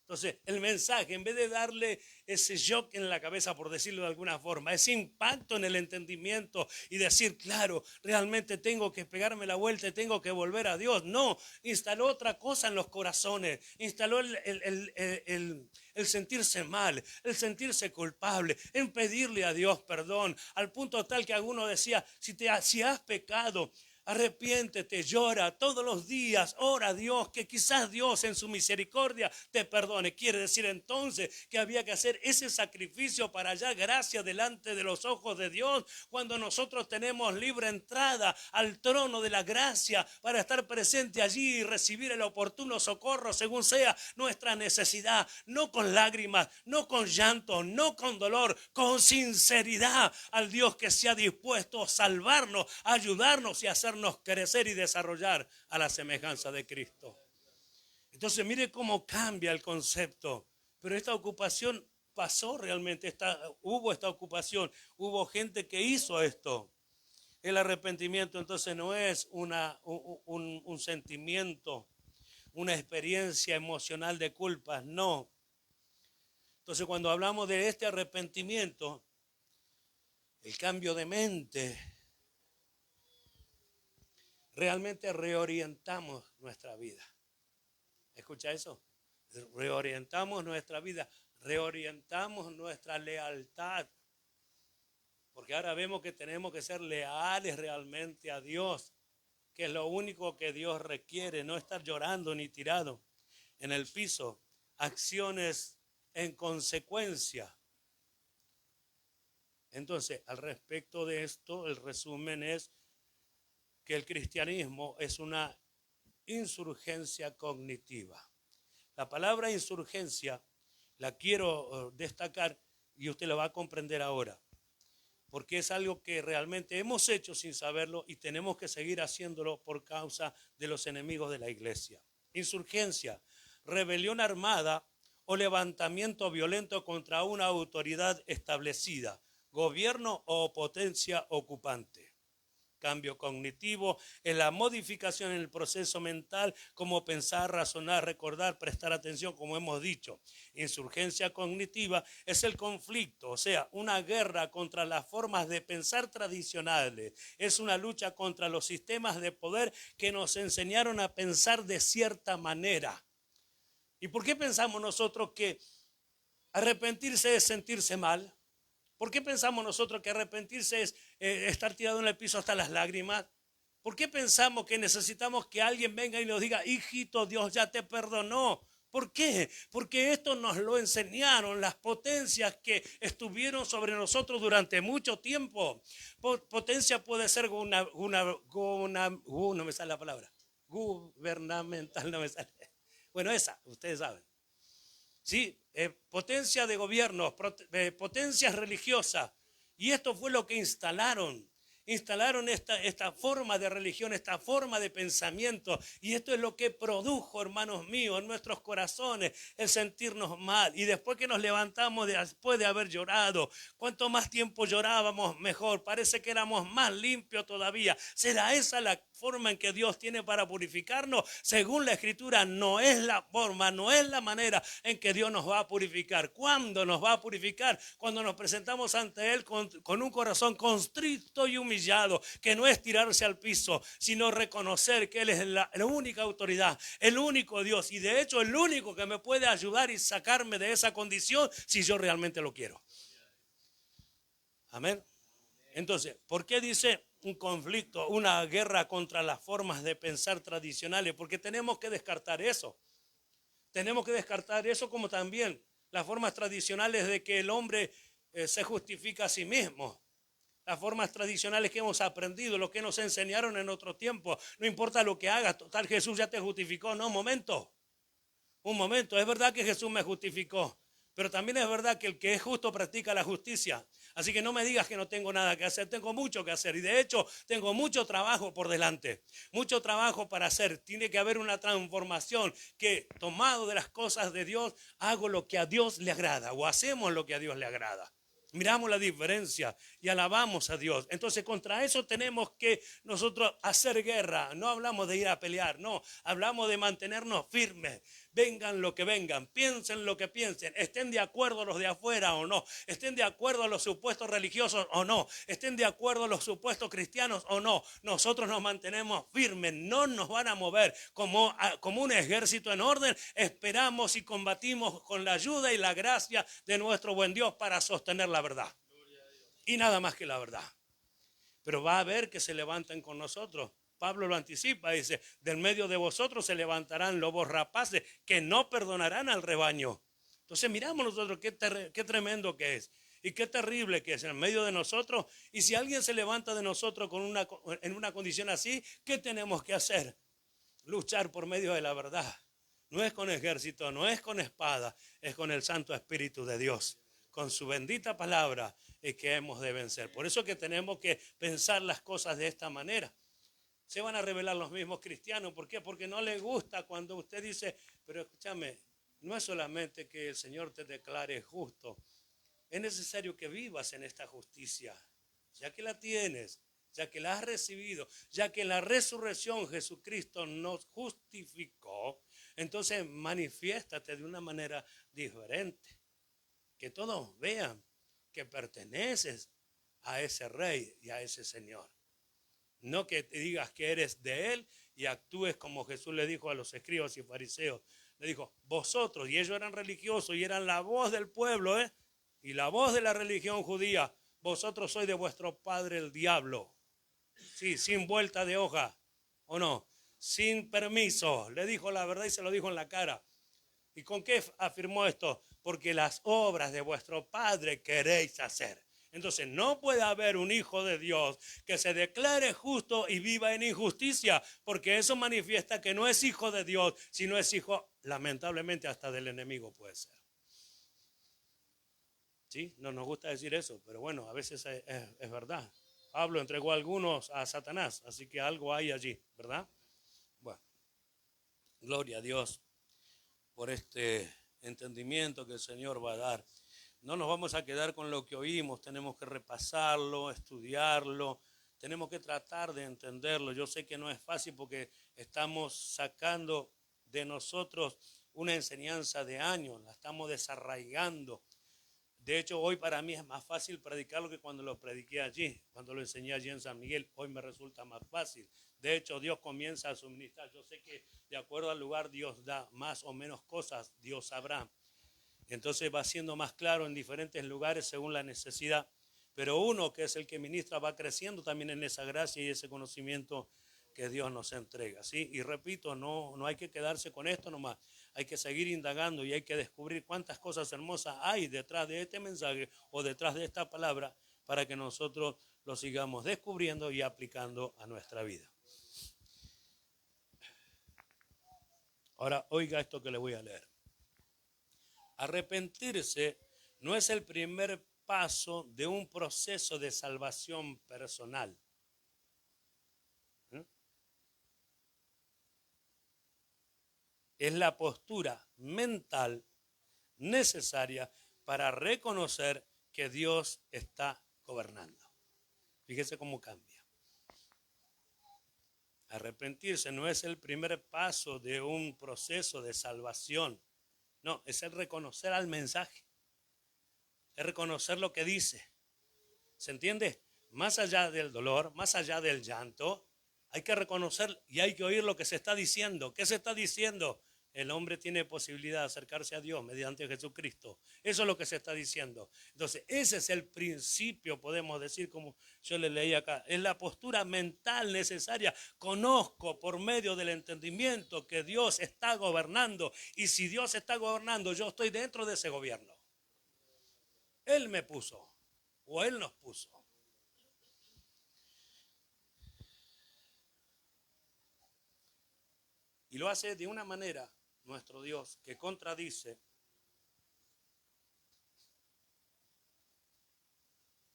Entonces, el mensaje, en vez de darle ese shock en la cabeza, por decirlo de alguna forma, ese impacto en el entendimiento y decir, claro, realmente tengo que pegarme la vuelta y tengo que volver a Dios. No, instaló otra cosa en los corazones, instaló el sentirse mal, el sentirse culpable, en pedirle a Dios perdón, al punto tal que alguno decía, si has pecado, arrepiéntete, llora todos los días, ora a Dios, que quizás Dios en su misericordia te perdone. Quiere decir entonces que había que hacer ese sacrificio para hallar gracia delante de los ojos de Dios, cuando nosotros tenemos libre entrada al trono de la gracia para estar presente allí y recibir el oportuno socorro según sea nuestra necesidad, no con lágrimas, no con llanto, no con dolor, con sinceridad al Dios que se ha dispuesto a salvarnos, a ayudarnos y a hacernos crecer y desarrollar a la semejanza de Cristo. Entonces mire cómo cambia el concepto. Pero esta ocupación pasó realmente, hubo esta ocupación, hubo gente que hizo esto. El arrepentimiento entonces no es un sentimiento, una experiencia emocional de culpa, no. Entonces cuando hablamos de este arrepentimiento, el cambio de mente, realmente reorientamos nuestra vida. ¿Escucha eso? Reorientamos nuestra vida, reorientamos nuestra lealtad. Porque ahora vemos que tenemos que ser leales realmente a Dios, que es lo único que Dios requiere, no estar llorando ni tirado en el piso. Acciones en consecuencia. Entonces, al respecto de esto, el resumen es que el cristianismo es una insurgencia cognitiva. La palabra insurgencia la quiero destacar y usted lo va a comprender ahora, porque es algo que realmente hemos hecho sin saberlo y tenemos que seguir haciéndolo por causa de los enemigos de la iglesia. Insurgencia, rebelión armada o levantamiento violento contra una autoridad establecida, gobierno o potencia ocupante. Cambio cognitivo es la modificación en el proceso mental, como pensar, razonar, recordar, prestar atención, como hemos dicho. Insurgencia cognitiva es el conflicto, o sea, una guerra contra las formas de pensar tradicionales. Es una lucha contra los sistemas de poder que nos enseñaron a pensar de cierta manera. ¿Y por qué pensamos nosotros que arrepentirse es sentirse mal? ¿Por qué pensamos nosotros que arrepentirse es estar tirado en el piso hasta las lágrimas? ¿Por qué pensamos que necesitamos que alguien venga y nos diga, hijito, Dios ya te perdonó? ¿Por qué? Porque esto nos lo enseñaron las potencias que estuvieron sobre nosotros durante mucho tiempo. Potencia puede ser no me sale la palabra, gubernamental, no me sale. Bueno, esa, ustedes saben. ¿Sí? Potencia de gobierno, potencias religiosas. Y esto fue lo que instalaron. Instalaron esta forma de religión, esta forma de pensamiento. Y esto es lo que produjo, hermanos míos, en nuestros corazones, el sentirnos mal. Y después que nos levantamos, después de haber llorado, cuanto más tiempo llorábamos, mejor. Parece que éramos más limpios todavía. ¿Será esa la forma en que Dios tiene para purificarnos? Según la Escritura, no es la forma, no es la manera en que Dios nos va a purificar. ¿Cuándo nos va a purificar? Cuando nos presentamos ante Él con un corazón constricto y humillado, que no es tirarse al piso, sino reconocer que Él es la única autoridad, el único Dios, y de hecho el único que me puede ayudar y sacarme de esa condición si yo realmente lo quiero. Amén. Entonces, ¿por qué dice un conflicto, una guerra contra las formas de pensar tradicionales? Porque tenemos que descartar eso. Tenemos que descartar eso, como también las formas tradicionales de que el hombre se justifica a sí mismo. Las formas tradicionales que hemos aprendido, lo que nos enseñaron en otro tiempo. No importa lo que hagas, total, Jesús ya te justificó. No, un momento. Es verdad que Jesús me justificó, pero también es verdad que el que es justo practica la justicia. Así que no me digas que no tengo nada que hacer, tengo mucho que hacer y de hecho tengo mucho trabajo por delante, mucho trabajo para hacer. Tiene que haber una transformación que, tomado de las cosas de Dios, hago lo que a Dios le agrada o hacemos lo que a Dios le agrada. Miramos la diferencia y alabamos a Dios. Entonces contra eso tenemos que nosotros hacer guerra. No hablamos de ir a pelear, no, hablamos de mantenernos firmes. Vengan lo que vengan, piensen lo que piensen, estén de acuerdo los de afuera o no, estén de acuerdo los supuestos religiosos o no, estén de acuerdo los supuestos cristianos o no. Nosotros nos mantenemos firmes, no nos van a mover como un ejército en orden. Esperamos y combatimos con la ayuda y la gracia de nuestro buen Dios para sostener la verdad. Y nada más que la verdad. Pero va a haber que se levanten con nosotros. Pablo lo anticipa, dice, del medio de vosotros se levantarán lobos rapaces que no perdonarán al rebaño. Entonces miramos nosotros qué tremendo que es y qué terrible que es en medio de nosotros. Y si alguien se levanta de nosotros en una condición así, ¿qué tenemos que hacer? Luchar por medio de la verdad. No es con ejército, no es con espada, es con el Santo Espíritu de Dios. Con su bendita palabra es que hemos de vencer. Por eso que tenemos que pensar las cosas de esta manera. Se van a revelar los mismos cristianos. ¿Por qué? Porque no les gusta cuando usted dice, pero escúchame, no es solamente que el Señor te declare justo. Es necesario que vivas en esta justicia. Ya que la tienes, ya que la has recibido, ya que en la resurrección Jesucristo nos justificó, entonces manifiéstate de una manera diferente. Que todos vean que perteneces a ese Rey y a ese Señor. No que te digas que eres de Él y actúes como Jesús le dijo a los escribas y fariseos. Le dijo, vosotros, y ellos eran religiosos y eran la voz del pueblo, y la voz de la religión judía. Vosotros sois de vuestro padre el diablo. Sí, sin vuelta de hoja, ¿o no? Sin permiso. Le dijo la verdad y se lo dijo en la cara. ¿Y con qué afirmó esto? Porque las obras de vuestro padre queréis hacer. Entonces no puede haber un hijo de Dios que se declare justo y viva en injusticia, porque eso manifiesta que no es hijo de Dios, sino es hijo, lamentablemente, hasta del enemigo puede ser. ¿Sí? No nos gusta decir eso, pero bueno, a veces es verdad. Pablo entregó a algunos a Satanás, así que algo hay allí, ¿verdad? Bueno, gloria a Dios por este entendimiento que el Señor va a dar. No nos vamos a quedar con lo que oímos, tenemos que repasarlo, estudiarlo, tenemos que tratar de entenderlo. Yo sé que no es fácil porque estamos sacando de nosotros una enseñanza de años, la estamos desarraigando. De hecho, hoy para mí es más fácil predicarlo que cuando lo prediqué allí, cuando lo enseñé allí en San Miguel. Hoy me resulta más fácil. De hecho, Dios comienza a suministrar. Yo sé que de acuerdo al lugar Dios da más o menos cosas, Dios sabrá. Entonces va siendo más claro en diferentes lugares según la necesidad. Pero uno que es el que ministra va creciendo también en esa gracia y ese conocimiento que Dios nos entrega, ¿sí? Y repito, no hay que quedarse con esto nomás. Hay que seguir indagando y hay que descubrir cuántas cosas hermosas hay detrás de este mensaje o detrás de esta palabra para que nosotros lo sigamos descubriendo y aplicando a nuestra vida. Ahora, oiga esto que le voy a leer. Arrepentirse no es el primer paso de un proceso de salvación personal. Es la postura mental necesaria para reconocer que Dios está gobernando. Fíjese cómo cambia. Arrepentirse no es el primer paso de un proceso de salvación. No, es el reconocer al mensaje. Es reconocer lo que dice. ¿Se entiende? Más allá del dolor, más allá del llanto, hay que reconocer y hay que oír lo que se está diciendo. ¿Qué se está diciendo? El hombre tiene posibilidad de acercarse a Dios mediante Jesucristo. Eso es lo que se está diciendo. Entonces, ese es el principio, podemos decir, como yo le leí acá. Es la postura mental necesaria. Conozco por medio del entendimiento que Dios está gobernando. Y si Dios está gobernando, yo estoy dentro de ese gobierno. Él me puso, o Él nos puso. Y lo hace de una manera, nuestro Dios, que contradice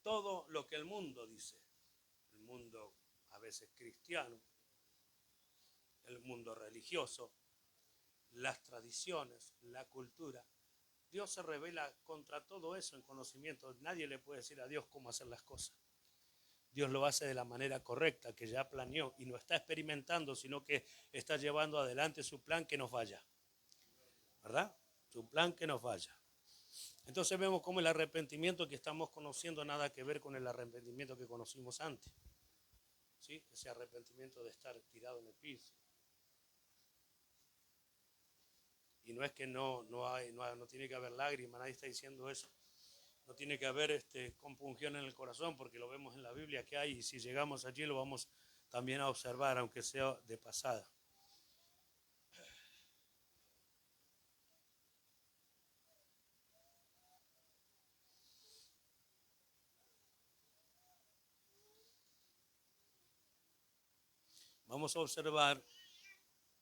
todo lo que el mundo dice. El mundo a veces cristiano, el mundo religioso, las tradiciones, la cultura. Dios se revela contra todo eso en conocimiento. Nadie le puede decir a Dios cómo hacer las cosas. Dios lo hace de la manera correcta, que ya planeó y no está experimentando, sino que está llevando adelante su plan que no falla. ¿Verdad? Su plan que no falla. Entonces vemos cómo el arrepentimiento que estamos conociendo nada que ver con el arrepentimiento que conocimos antes. ¿Sí? Ese arrepentimiento de estar tirado en el piso. Y no es que no tiene que haber lágrimas, nadie está diciendo eso. No tiene que haber compunción en el corazón, porque lo vemos en la Biblia que hay, y si llegamos allí lo vamos también a observar, aunque sea de pasada. Vamos a observar,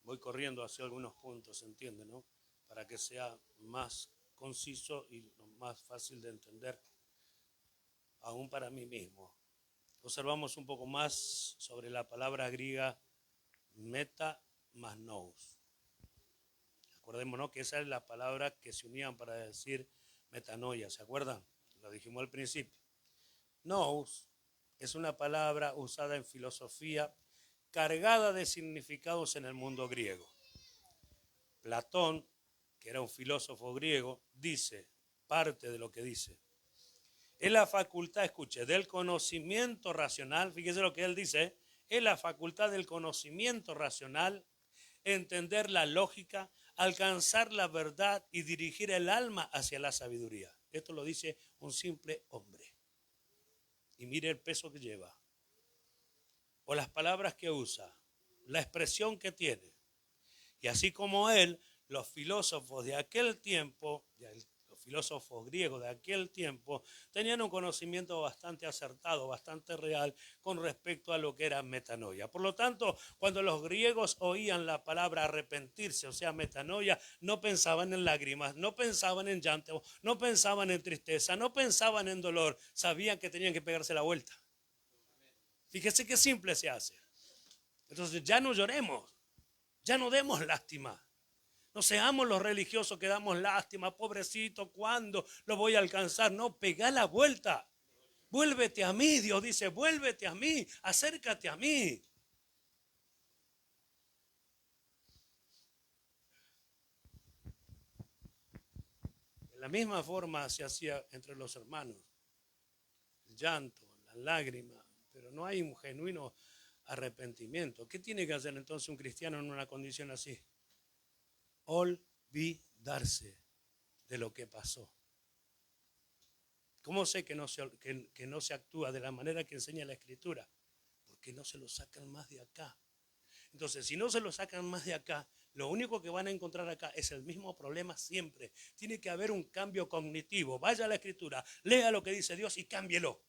voy corriendo hacia algunos puntos, ¿se entiende, no? Para que sea más conciso y más fácil de entender, aún para mí mismo. Observamos un poco más sobre la palabra griega meta más nous. Acordémonos que esa es la palabra que se unían para decir metanoia, ¿se acuerdan? Lo dijimos al principio. Nous es una palabra usada en filosofía cargada de significados en el mundo griego. Platón, que era un filósofo griego, dice, parte de lo que dice, es la facultad, escuche, del conocimiento racional, fíjese lo que él dice, es la facultad del conocimiento racional, entender la lógica, alcanzar la verdad y dirigir el alma hacia la sabiduría. Esto lo dice un simple hombre. Y mire el peso que lleva. O las palabras que usa, la expresión que tiene. Y así como él, los filósofos de aquel tiempo, los filósofos griegos de aquel tiempo tenían un conocimiento bastante acertado, bastante real con respecto a lo que era metanoia. Por lo tanto, cuando los griegos oían la palabra arrepentirse, o sea, metanoia, no pensaban en lágrimas, no pensaban en llanto, no pensaban en tristeza, no pensaban en dolor, sabían que tenían que pegarse la vuelta. Fíjese qué simple se hace. Entonces ya no lloremos, ya no demos lástima. No seamos los religiosos que damos lástima, pobrecito, ¿cuándo lo voy a alcanzar? No, pegá la vuelta. Vuélvete a mí, Dios dice, vuélvete a mí, acércate a mí. De la misma forma se hacía entre los hermanos. El llanto, las lágrimas, pero no hay un genuino arrepentimiento. ¿Qué tiene que hacer entonces un cristiano en una condición así? Olvidarse de lo que pasó. ¿Cómo sé que no se actúa de la manera que enseña la Escritura? Porque no se lo sacan más de acá. Entonces, si no se lo sacan más de acá, lo único que van a encontrar acá es el mismo problema siempre. Tiene que haber un cambio cognitivo. Vaya a la Escritura, lea lo que dice Dios y cámbielo.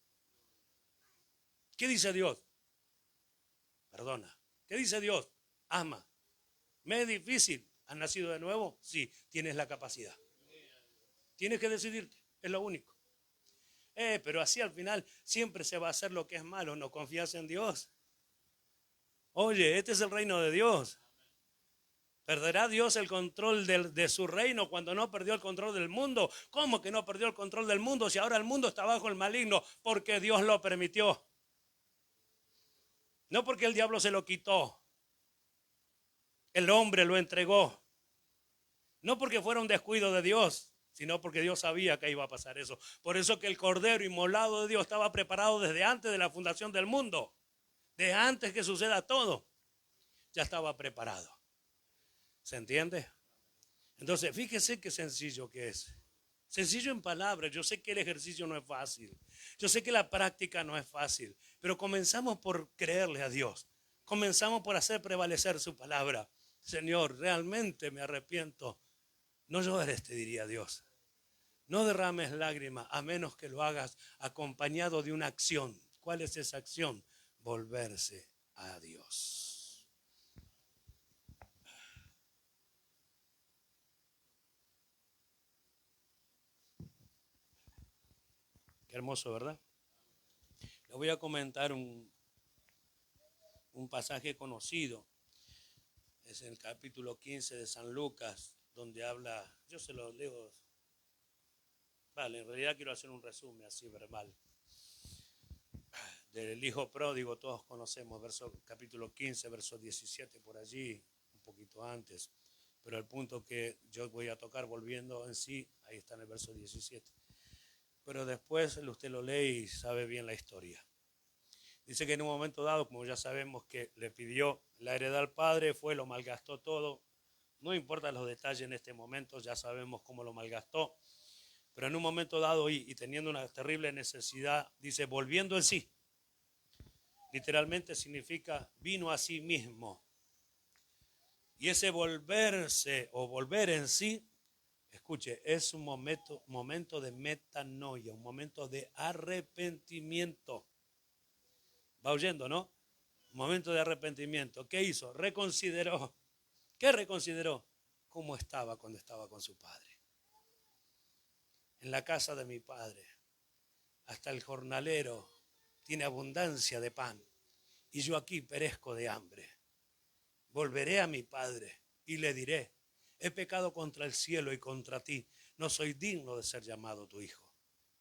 ¿Qué dice Dios? Perdona. ¿Qué dice Dios? Ama. ¿Me es difícil? ¿Has nacido de nuevo? Sí, tienes la capacidad. Tienes que decidirte, es lo único. Pero así al final siempre se va a hacer lo que es malo. ¿No confías en Dios? Oye, este es el reino de Dios. ¿Perderá Dios el control de su reino cuando no perdió el control del mundo? ¿Cómo que no perdió el control del mundo si ahora el mundo está bajo el maligno? Porque Dios lo permitió. No porque el diablo se lo quitó. El hombre lo entregó. No porque fuera un descuido de Dios, sino porque Dios sabía que iba a pasar eso. Por eso que el cordero inmolado de Dios estaba preparado desde antes de la fundación del mundo. De antes que suceda todo, ya estaba preparado. ¿Se entiende? Entonces, fíjese qué sencillo que es. Sencillo en palabras. Yo sé que el ejercicio no es fácil. Yo sé que la práctica no es fácil. Pero comenzamos por creerle a Dios. Comenzamos por hacer prevalecer su palabra. Señor, realmente me arrepiento. No llores, te diría Dios. No derrames lágrimas a menos que lo hagas acompañado de una acción. ¿Cuál es esa acción? Volverse a Dios. Qué hermoso, ¿verdad? Le voy a comentar un pasaje conocido. Es el capítulo 15 de San Lucas, donde habla, yo se lo leo. Vale, en realidad quiero hacer un resumen así verbal. Del hijo pródigo todos conocemos, capítulo 15, verso 17 por allí, un poquito antes. Pero el punto que yo voy a tocar volviendo en sí, ahí está en el verso 17. Pero después usted lo lee y sabe bien la historia. Dice que en un momento dado, como ya sabemos que le pidió la heredad al padre, lo malgastó todo. No importa los detalles en este momento, ya sabemos cómo lo malgastó. Pero en un momento dado y teniendo una terrible necesidad, dice, volviendo en sí. Literalmente significa vino a sí mismo. Y ese volverse o volver en sí, escuche, es un momento de metanoia, un momento de arrepentimiento. Va oyendo, ¿no? Un momento de arrepentimiento. ¿Qué hizo? Reconsideró. ¿Qué reconsideró? Cómo estaba cuando estaba con su padre. En la casa de mi padre, hasta el jornalero tiene abundancia de pan y yo aquí perezco de hambre. Volveré a mi padre y le diré, he pecado contra el cielo y contra ti, no soy digno de ser llamado tu hijo.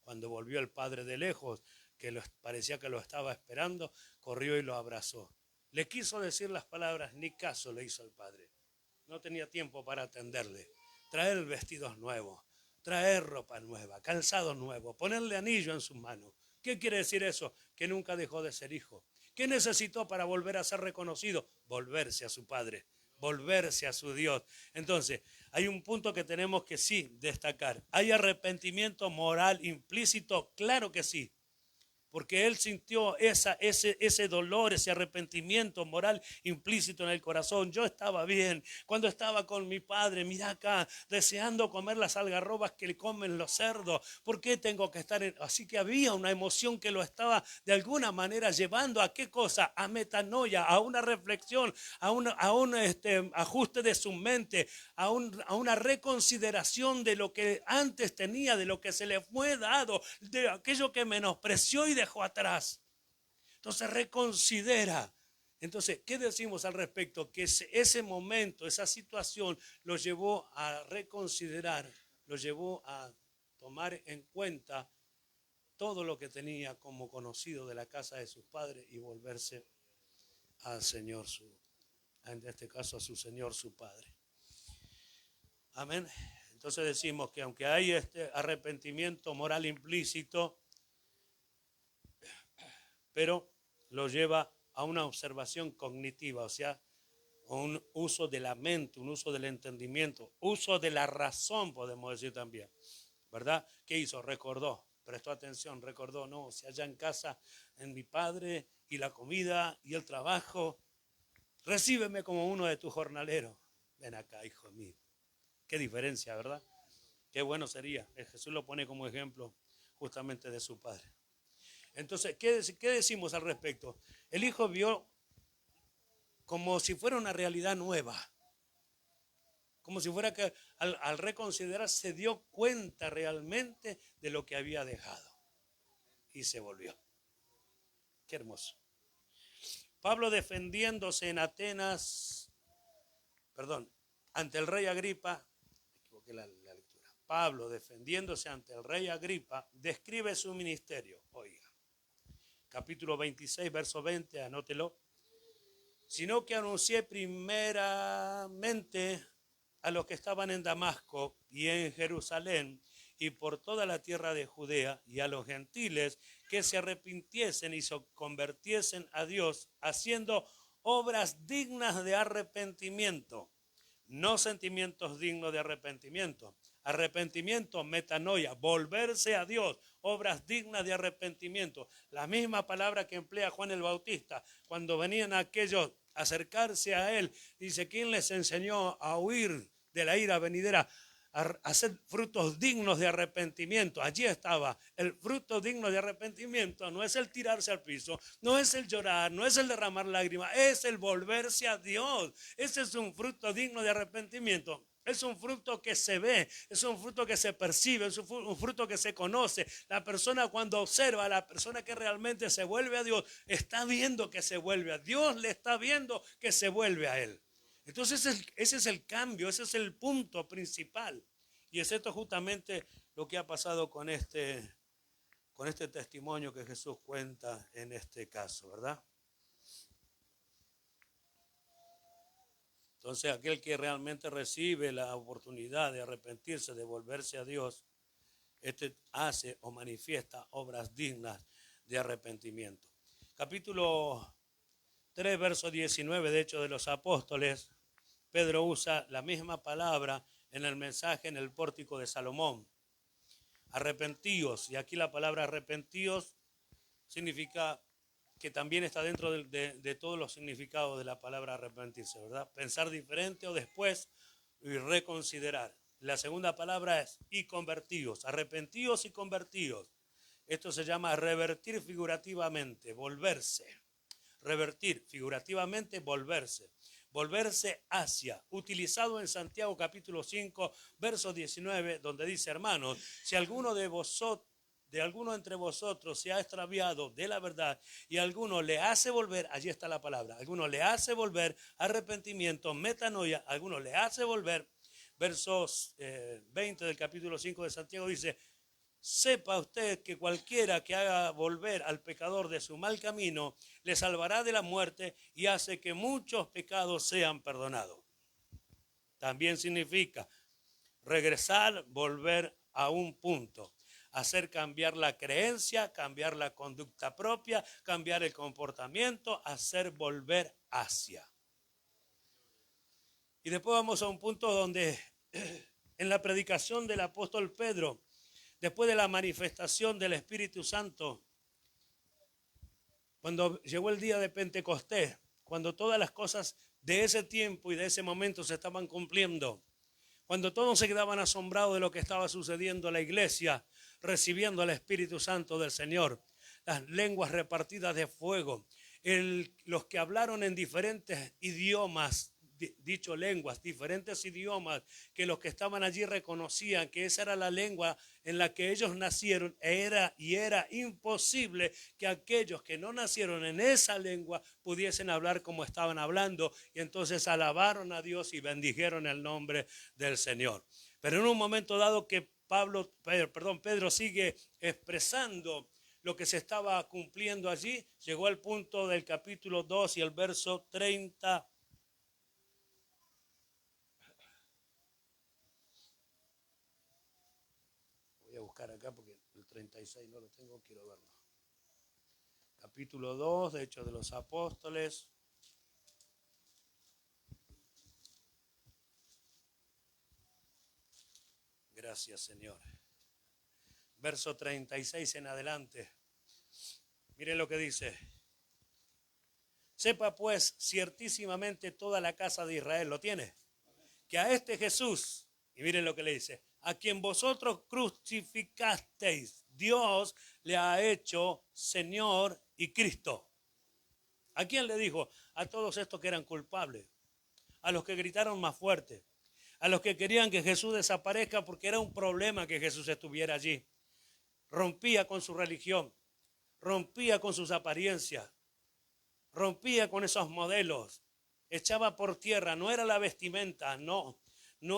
Cuando volvió el padre de lejos, que parecía que lo estaba esperando, corrió y lo abrazó. Le quiso decir las palabras, ni caso le hizo el padre. No tenía tiempo para atenderle. Traer vestidos nuevos, traer ropa nueva, calzado nuevo, ponerle anillo en sus manos. ¿Qué quiere decir eso? Que nunca dejó de ser hijo. ¿Qué necesitó para volver a ser reconocido? Volverse a su padre, volverse a su Dios. Entonces, hay un punto que tenemos que sí destacar. ¿Hay arrepentimiento moral implícito? Claro que sí. porque él sintió ese dolor, ese arrepentimiento moral implícito en el corazón. Yo estaba bien cuando estaba con mi padre, mira acá, deseando comer las algarrobas que le comen los cerdos. ¿Por qué tengo que estar en? Así que había una emoción que lo estaba de alguna manera llevando a qué cosa, a metanoia, a una reflexión, a un ajuste de su mente, a una reconsideración de lo que antes tenía, de lo que se le fue dado, de aquello que menospreció y dejó atrás. Entonces reconsidera. Entonces, ¿qué decimos al respecto? Que ese momento, esa situación lo llevó a reconsiderar, lo llevó a tomar en cuenta todo lo que tenía como conocido de la casa de sus padres y volverse al Señor, en este caso a su Señor, su Padre. Amén. Entonces decimos que aunque hay este arrepentimiento moral implícito, pero lo lleva a una observación cognitiva, o sea, un uso de la mente, un uso del entendimiento, uso de la razón, podemos decir también, ¿verdad? ¿Qué hizo? Recordó, prestó atención, recordó, no, si allá en casa, en mi padre, y la comida, y el trabajo, recíbeme como uno de tus jornaleros. Ven acá, hijo mío. Qué diferencia, ¿verdad? Qué bueno sería. Jesús lo pone como ejemplo justamente de su padre. Entonces, ¿qué decimos al respecto? El hijo vio como si fuera una realidad nueva. Como si fuera que al reconsiderar se dio cuenta realmente de lo que había dejado. Y se volvió. Qué hermoso. Pablo defendiéndose en Atenas, ante el rey Agripa, me equivoqué la lectura. Pablo defendiéndose ante el rey Agripa, describe su ministerio. Oiga. Capítulo 26, verso 20, anótelo. Sino que anuncié primeramente a los que estaban en Damasco y en Jerusalén y por toda la tierra de Judea y a los gentiles que se arrepintiesen y se convirtiesen a Dios haciendo obras dignas de arrepentimiento, no sentimientos dignos de arrepentimiento. Arrepentimiento, metanoia, volverse a Dios, obras dignas de arrepentimiento. La misma palabra que emplea Juan el Bautista cuando venían aquellos a acercarse a él. Dice, ¿quién les enseñó a huir de la ira venidera? A hacer frutos dignos de arrepentimiento. Allí estaba el fruto digno de arrepentimiento. No es el tirarse al piso, no es el llorar, no es el derramar lágrimas, es el volverse a Dios. Ese es un fruto digno de arrepentimiento. Es un fruto que se ve, es un fruto que se percibe, es un fruto que se conoce. La persona cuando observa, la persona que realmente se vuelve a Dios, está viendo que se vuelve a Dios, le está viendo que se vuelve a Él. Entonces ese es el cambio, ese es el punto principal. Y es esto justamente lo que ha pasado con este testimonio que Jesús cuenta en este caso, ¿verdad? Entonces aquel que realmente recibe la oportunidad de arrepentirse, de volverse a Dios, hace o manifiesta obras dignas de arrepentimiento. Capítulo 3, verso 19 de Hechos de los Apóstoles, Pedro usa la misma palabra en el mensaje en el pórtico de Salomón. Arrepentíos, y aquí la palabra arrepentíos significa que también está dentro de todos los significados de la palabra arrepentirse, ¿verdad? Pensar diferente o después y reconsiderar. La segunda palabra es y convertíos, arrepentíos y convertíos. Esto se llama revertir figurativamente, volverse. Revertir figurativamente, volverse. Volverse hacia, utilizado en Santiago capítulo 5, verso 19, donde dice, hermanos, si alguno entre vosotros se ha extraviado de la verdad y alguno le hace volver, allí está la palabra, alguno le hace volver, arrepentimiento, metanoia, alguno le hace volver, versos 20 del capítulo 5 de Santiago dice, sepa usted que cualquiera que haga volver al pecador de su mal camino, le salvará de la muerte y hace que muchos pecados sean perdonados. También significa regresar, volver a un punto, hacer cambiar la creencia, cambiar la conducta propia, cambiar el comportamiento, hacer volver hacia. Y después vamos a un punto donde en la predicación del apóstol Pedro, después de la manifestación del Espíritu Santo, Cuando llegó el día de Pentecostés, cuando todas las cosas de ese tiempo y de ese momento se estaban cumpliendo, cuando todos se quedaban asombrados de lo que estaba sucediendo en la iglesia, recibiendo al Espíritu Santo del Señor, las lenguas repartidas de fuego, los que hablaron en diferentes idiomas, dicho lenguas, diferentes idiomas, que los que estaban allí reconocían que esa era la lengua en la que ellos nacieron, era imposible que aquellos que no nacieron en esa lengua pudiesen hablar como estaban hablando, y entonces alabaron a Dios y bendijeron el nombre del Señor. Pero en un momento dado que Pedro sigue expresando lo que se estaba cumpliendo allí, llegó al punto del capítulo 2 y el verso 30. Voy a buscar acá porque el 36 no lo tengo, quiero verlo. Capítulo 2 de Hechos de los Apóstoles. Gracias, Señor. Verso 36 en adelante. Miren lo que dice. Sepa pues ciertísimamente toda la casa de Israel, ¿lo tiene? Que a este Jesús, y miren lo que le dice, a quien vosotros crucificasteis, Dios le ha hecho Señor y Cristo. ¿A quién le dijo? A todos estos que eran culpables, a los que gritaron más fuerte, a los que querían que Jesús desaparezca porque era un problema que Jesús estuviera allí. Rompía con su religión, rompía con sus apariencias, rompía con esos modelos, echaba por tierra, no era la vestimenta, no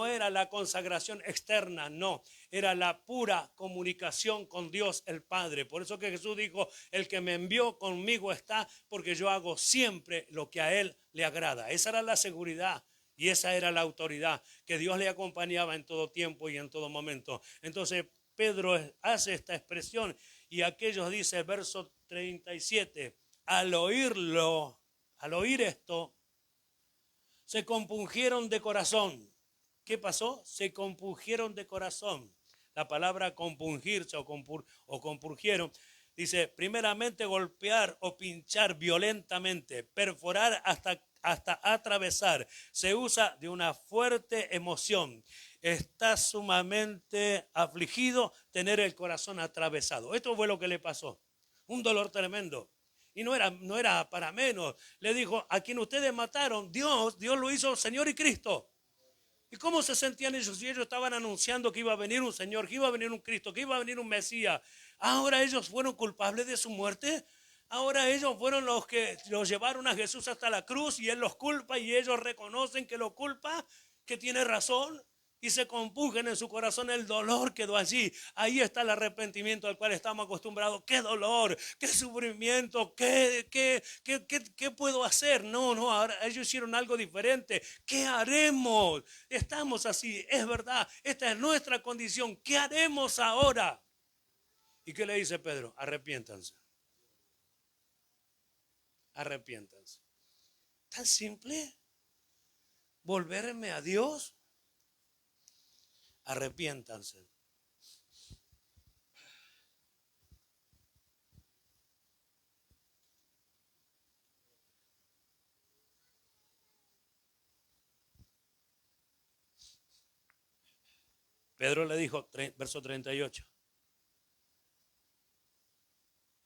era la consagración externa, no, era la pura comunicación con Dios el Padre. Por eso que Jesús dijo, el que me envió conmigo está, porque yo hago siempre lo que a Él le agrada. Esa era la seguridad y esa era la autoridad, que Dios le acompañaba en todo tiempo y en todo momento. Entonces Pedro hace esta expresión y aquellos, dice el verso 37, al oír esto, se compungieron de corazón. ¿Qué pasó? Se compungieron de corazón. La palabra compungirse o compurgieron, dice, primeramente golpear o pinchar violentamente, perforar hasta atravesar. Se usa de una fuerte emoción. Está sumamente afligido, tener el corazón atravesado. Esto fue lo que le pasó. Un dolor tremendo. Y no era para menos. Le dijo, a quien ustedes mataron, Dios lo hizo Señor y Cristo. ¿Y cómo se sentían ellos? Si ellos estaban anunciando que iba a venir un Señor, que iba a venir un Cristo, que iba a venir un Mesías. Ahora ellos fueron culpables de su muerte. Ahora ellos fueron los que los llevaron a Jesús hasta la cruz y Él los culpa y ellos reconocen que lo culpa, que tiene razón. Y se compungen en su corazón, el dolor quedó allí. Ahí está el arrepentimiento al cual estamos acostumbrados. ¡Qué dolor! ¡Qué sufrimiento! ¿Qué puedo hacer? No, ahora ellos hicieron algo diferente. ¿Qué haremos? Estamos así, es verdad. Esta es nuestra condición. ¿Qué haremos ahora? ¿Y qué le dice Pedro? Arrepiéntanse. Arrepiéntanse. ¿Tan simple? ¿Volverme a Dios? Arrepiéntanse. Pedro le dijo, verso 38,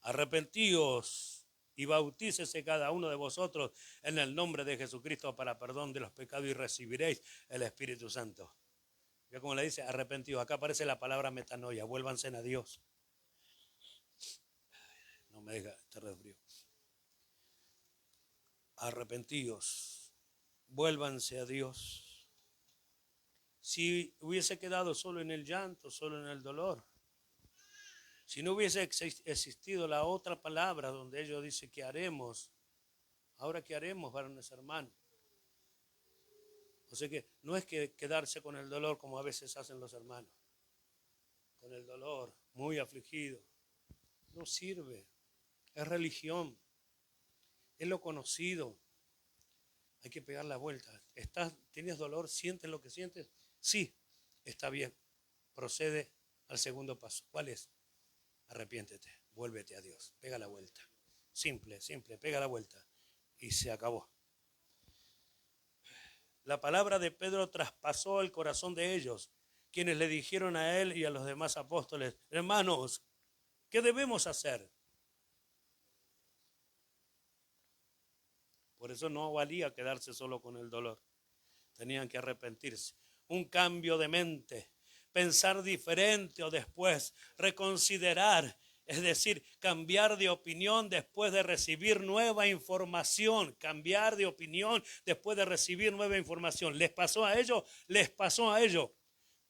arrepentíos y bautícese cada uno de vosotros en el nombre de Jesucristo para perdón de los pecados y recibiréis el Espíritu Santo. Ya como le dice, arrepentíos. Acá aparece la palabra metanoia, vuélvanse a Dios. No me deja, este resfrío. Arrepentíos, vuélvanse a Dios. Si hubiese quedado solo en el llanto, solo en el dolor, si no hubiese existido la otra palabra donde ellos dicen ¿qué haremos? Ahora ¿qué haremos, varones hermanos? O sea que no es que quedarse con el dolor como a veces hacen los hermanos. Con el dolor, muy afligido. No sirve. Es religión. Es lo conocido. Hay que pegar la vuelta. ¿Tienes dolor? ¿Sientes lo que sientes? Sí, está bien. Procede al segundo paso. ¿Cuál es? Arrepiéntete. Vuélvete a Dios. Pega la vuelta. Simple, simple, pega la vuelta. Y se acabó. La palabra de Pedro traspasó el corazón de ellos, quienes le dijeron a él y a los demás apóstoles: hermanos, ¿qué debemos hacer? Por eso no valía quedarse solo con el dolor. Tenían que arrepentirse. Un cambio de mente, pensar diferente o después reconsiderar, es decir, cambiar de opinión después de recibir nueva información, cambiar de opinión después de recibir nueva información. ¿Les pasó a ellos? Les pasó a ellos.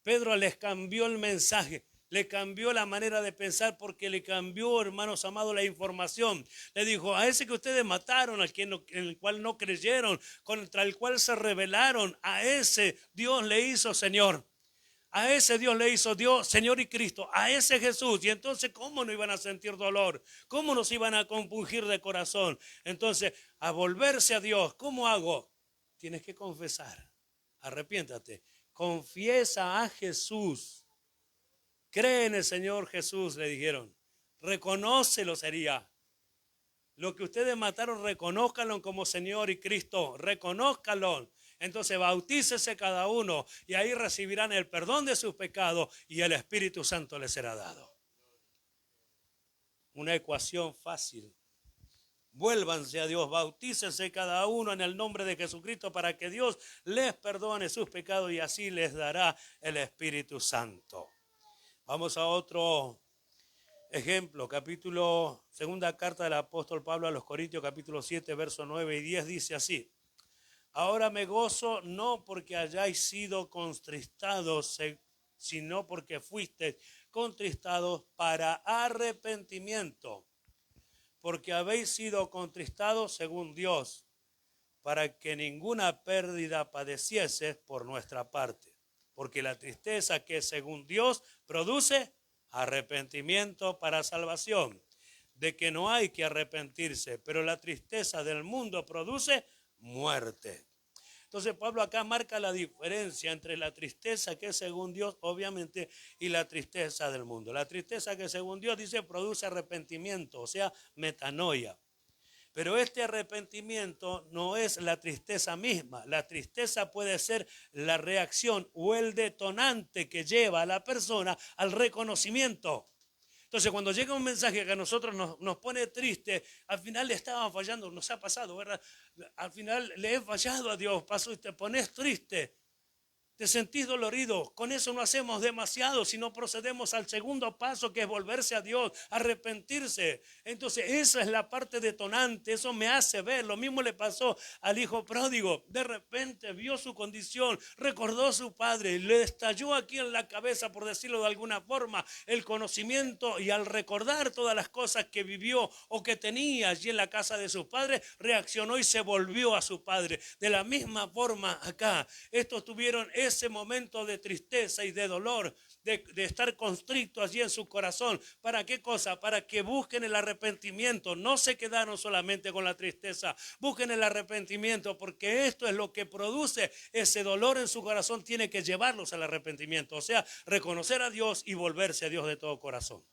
Pedro les cambió el mensaje, le cambió la manera de pensar porque le cambió, hermanos amados, la información. Le dijo: a ese que ustedes mataron, en el cual no creyeron, contra el cual se rebelaron, a ese Dios le hizo Señor. A ese Dios le hizo Dios, Señor y Cristo, a ese Jesús. Y entonces, ¿cómo no iban a sentir dolor? ¿Cómo nos iban a compungir de corazón? Entonces, a volverse a Dios, ¿cómo hago? Tienes que confesar. Arrepiéntate. Confiesa a Jesús. Cree en el Señor Jesús, le dijeron. Reconócelo sería. Lo que ustedes mataron, reconózcanlo como Señor y Cristo. Reconózcanlo. Entonces bautícese cada uno y ahí recibirán el perdón de sus pecados y el Espíritu Santo les será dado. Una ecuación fácil. Vuélvanse a Dios, bautícense cada uno en el nombre de Jesucristo para que Dios les perdone sus pecados y así les dará el Espíritu Santo. Vamos a otro ejemplo, segunda carta del apóstol Pablo a los Corintios, capítulo 7, versos 9 y 10, dice así: ahora me gozo no porque hayáis sido contristados, sino porque fuisteis contristados para arrepentimiento, porque habéis sido contristados según Dios, para que ninguna pérdida padecieses por nuestra parte. Porque la tristeza que según Dios produce arrepentimiento para salvación, de que no hay que arrepentirse, pero la tristeza del mundo produce muerte. Entonces Pablo acá marca la diferencia entre la tristeza que es según Dios, obviamente, y la tristeza del mundo. La tristeza que según Dios, dice, produce arrepentimiento, o sea, metanoia. Pero este arrepentimiento no es la tristeza misma. La tristeza puede ser la reacción o el detonante que lleva a la persona al reconocimiento. Entonces, cuando llega un mensaje que a nosotros nos pone triste, al final le estaban fallando, nos ha pasado, ¿verdad? Al final le he fallado a Dios, pasó y te pones triste. Te sentís dolorido. Con eso no hacemos demasiado, sino procedemos al segundo paso, que es volverse a Dios, arrepentirse. Entonces esa es la parte detonante, eso me hace ver. Lo mismo le pasó al hijo pródigo. De repente vio su condición, recordó a su padre, le estalló aquí en la cabeza, por decirlo de alguna forma, el conocimiento, y al recordar todas las cosas que vivió o que tenía allí en la casa de sus padres, reaccionó y se volvió a su padre. De la misma forma acá, estos tuvieron ese momento de tristeza y de dolor, de estar constricto allí en su corazón. ¿Para qué cosa? Para que busquen el arrepentimiento. No se quedaron solamente con la tristeza, busquen el arrepentimiento, porque esto es lo que produce ese dolor en su corazón. Tiene que llevarlos al arrepentimiento, o sea, reconocer a Dios y volverse a Dios de todo corazón.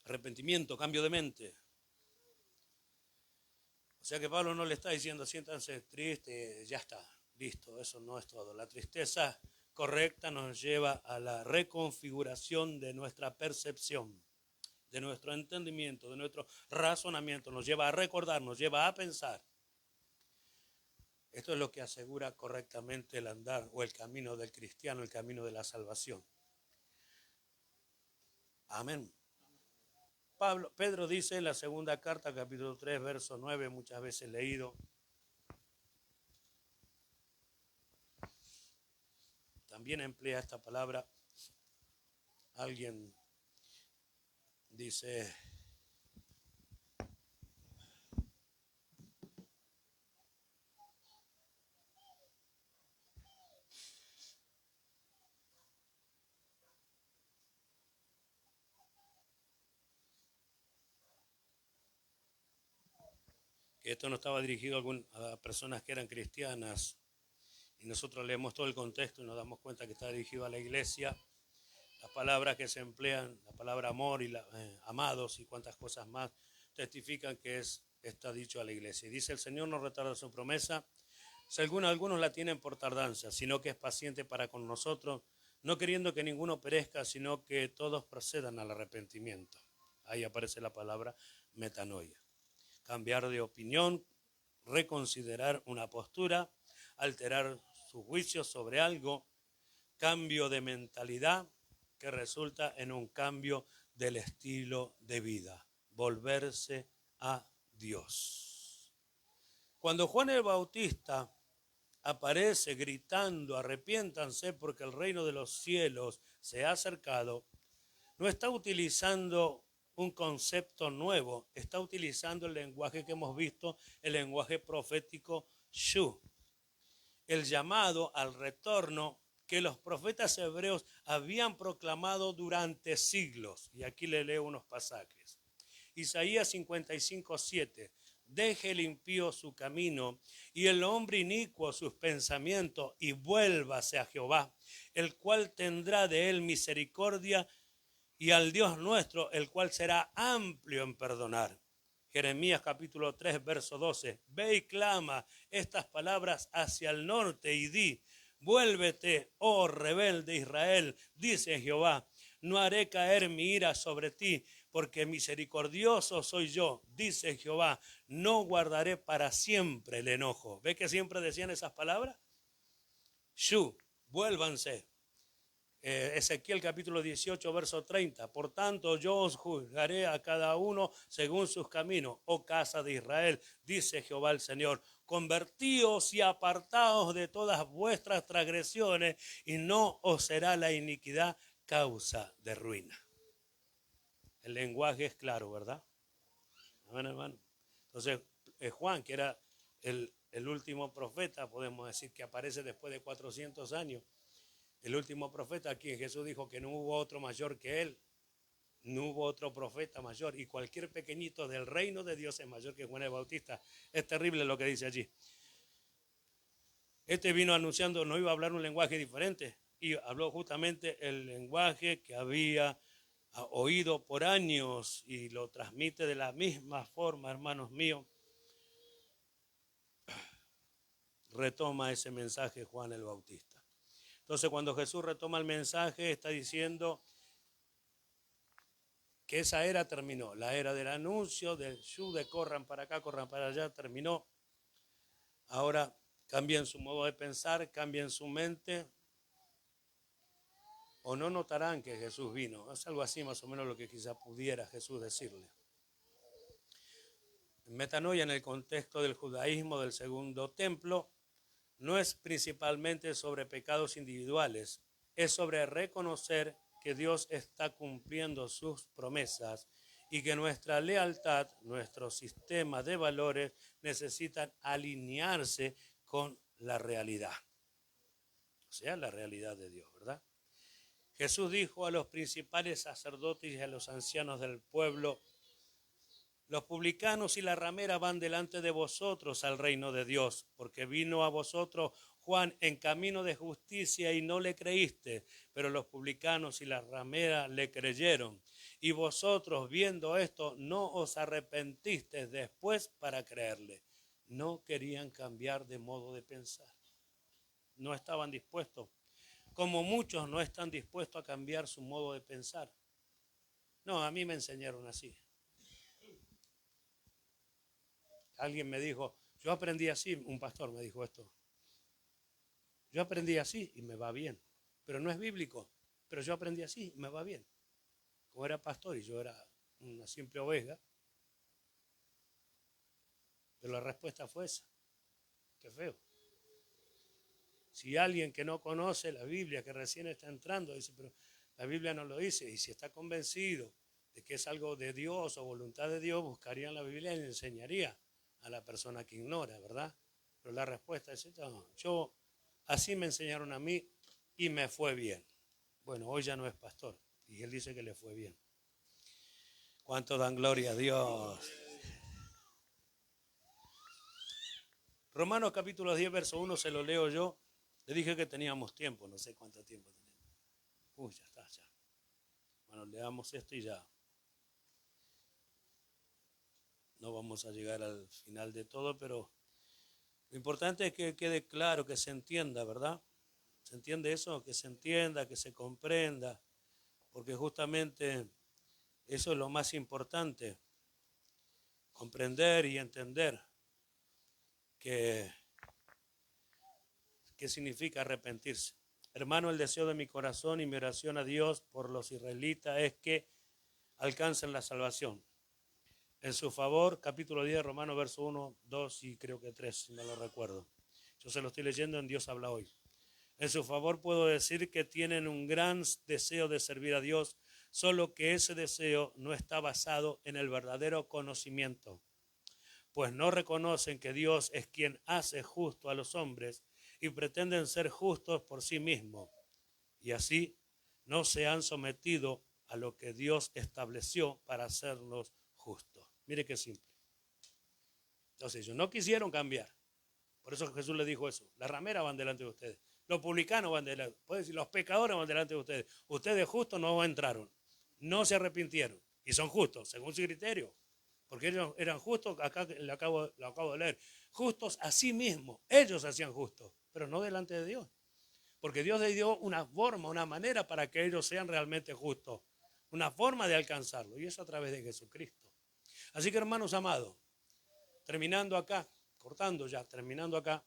Arrepentimiento, cambio de mente. O sea que Pablo no le está diciendo siéntanse tristes, ya está, listo, eso no es todo. La tristeza correcta nos lleva a la reconfiguración de nuestra percepción, de nuestro entendimiento, de nuestro razonamiento, nos lleva a recordar, nos lleva a pensar. Esto es lo que asegura correctamente el andar o el camino del cristiano, el camino de la salvación. Amén. Pedro dice en la segunda carta, capítulo 3, verso 9, muchas veces leído: también emplea esta palabra. Alguien dice: que esto no estaba dirigido a personas que eran cristianas, y nosotros leemos todo el contexto y nos damos cuenta que está dirigido a la iglesia. Las palabras que se emplean, la palabra amor y amados y cuantas cosas más, testifican que está dicho a la iglesia. Y dice, el Señor no retarda su promesa, según algunos la tienen por tardanza, sino que es paciente para con nosotros, no queriendo que ninguno perezca, sino que todos procedan al arrepentimiento. Ahí aparece la palabra metanoia. Cambiar de opinión, reconsiderar una postura, alterar su juicio sobre algo, cambio de mentalidad que resulta en un cambio del estilo de vida, volverse a Dios. Cuando Juan el Bautista aparece gritando, arrepiéntanse porque el reino de los cielos se ha acercado, no está utilizando un concepto nuevo, está utilizando el lenguaje que hemos visto, el lenguaje profético Shu, el llamado al retorno que los profetas hebreos habían proclamado durante siglos. Y aquí le leo unos pasajes. Isaías 55:7. Deje el impío su camino y el hombre inicuo sus pensamientos y vuélvase a Jehová, el cual tendrá de él misericordia, y al Dios nuestro, el cual será amplio en perdonar. Jeremías capítulo 3, verso 12. Ve y clama estas palabras hacia el norte y di, vuélvete, oh rebelde Israel, dice Jehová, no haré caer mi ira sobre ti, porque misericordioso soy yo, dice Jehová, no guardaré para siempre el enojo. ¿Ve que siempre decían esas palabras? Shu, vuélvanse. Ezequiel capítulo 18, verso 30. Por tanto, yo os juzgaré a cada uno según sus caminos, oh casa de Israel, dice Jehová el Señor. Convertíos y apartaos de todas vuestras transgresiones, y no os será la iniquidad causa de ruina. El lenguaje es claro, ¿verdad? Amén, hermano. Entonces, Juan, que era el último profeta, podemos decir que aparece después de 400 años, el último profeta, a quien Jesús dijo que no hubo otro mayor que él, no hubo otro profeta mayor, y cualquier pequeñito del reino de Dios es mayor que Juan el Bautista. Es terrible lo que dice allí. Este vino anunciando, no iba a hablar un lenguaje diferente, y habló justamente el lenguaje que había oído por años, y lo transmite de la misma forma, hermanos míos. Retoma ese mensaje Juan el Bautista. Entonces, cuando Jesús retoma el mensaje, está diciendo que esa era terminó. La era del anuncio, del Shu, de corran para acá, corran para allá, terminó. Ahora cambien su modo de pensar, cambien su mente, o no notarán que Jesús vino. Es algo así más o menos lo que quizá pudiera Jesús decirle. Metanoia, en el contexto del judaísmo del segundo templo, no es principalmente sobre pecados individuales, es sobre reconocer que Dios está cumpliendo sus promesas y que nuestra lealtad, nuestro sistema de valores necesitan alinearse con la realidad. O sea, la realidad de Dios, ¿verdad? Jesús dijo a los principales sacerdotes y a los ancianos del pueblo: los publicanos y la ramera van delante de vosotros al reino de Dios, porque vino a vosotros Juan en camino de justicia y no le creíste, pero los publicanos y la ramera le creyeron. Y vosotros, viendo esto, no os arrepentisteis después para creerle. No querían cambiar de modo de pensar. No estaban dispuestos, como muchos no están dispuestos a cambiar su modo de pensar. No, a mí me enseñaron así. Alguien me dijo, yo aprendí así, un pastor me dijo esto. Yo aprendí así y me va bien, pero no es bíblico, pero yo aprendí así y me va bien. Como era pastor y yo era una simple oveja, pero la respuesta fue esa. Qué feo. Si alguien que no conoce la Biblia, que recién está entrando, dice, pero la Biblia no lo dice, y si está convencido de que es algo de Dios o voluntad de Dios, buscaría en la Biblia y le enseñaría a la persona que ignora, ¿verdad? Pero la respuesta es esta: no, yo así me enseñaron a mí y me fue bien. Bueno, hoy ya no es pastor y él dice que le fue bien. ¿Cuánto dan gloria a Dios? Romanos capítulo 10, verso 1, se lo leo yo. Le dije que teníamos tiempo, no sé cuánto tiempo tenemos. Ya está, ya. Bueno, leamos esto y ya. No vamos a llegar al final de todo, pero lo importante es que quede claro, que se entienda, ¿verdad? ¿Se entiende eso? Que se entienda, que se comprenda, porque justamente eso es lo más importante, comprender y entender qué significa arrepentirse. Hermano, el deseo de mi corazón y mi oración a Dios por los israelitas es que alcancen la salvación. En su favor, capítulo 10, Romanos, verso 1, 2 y creo que 3, si no lo recuerdo. Yo se lo estoy leyendo en Dios habla hoy. En su favor puedo decir que tienen un gran deseo de servir a Dios, solo que ese deseo no está basado en el verdadero conocimiento, pues no reconocen que Dios es quien hace justo a los hombres y pretenden ser justos por sí mismos, y así no se han sometido a lo que Dios estableció para hacerlos justos. Mire qué simple. Entonces ellos no quisieron cambiar. Por eso Jesús les dijo eso. Las rameras van delante de ustedes. Los publicanos van delante. Puede decir, los pecadores van delante de ustedes. Ustedes justos no entraron. No se arrepintieron. Y son justos, según su criterio. Porque ellos eran justos, acá lo acabo de leer. Justos a sí mismos. Ellos hacían justos, pero no delante de Dios. Porque Dios les dio una forma, una manera para que ellos sean realmente justos. Una forma de alcanzarlo. Y eso a través de Jesucristo. Así que, hermanos amados, terminando acá, cortando ya, terminando acá,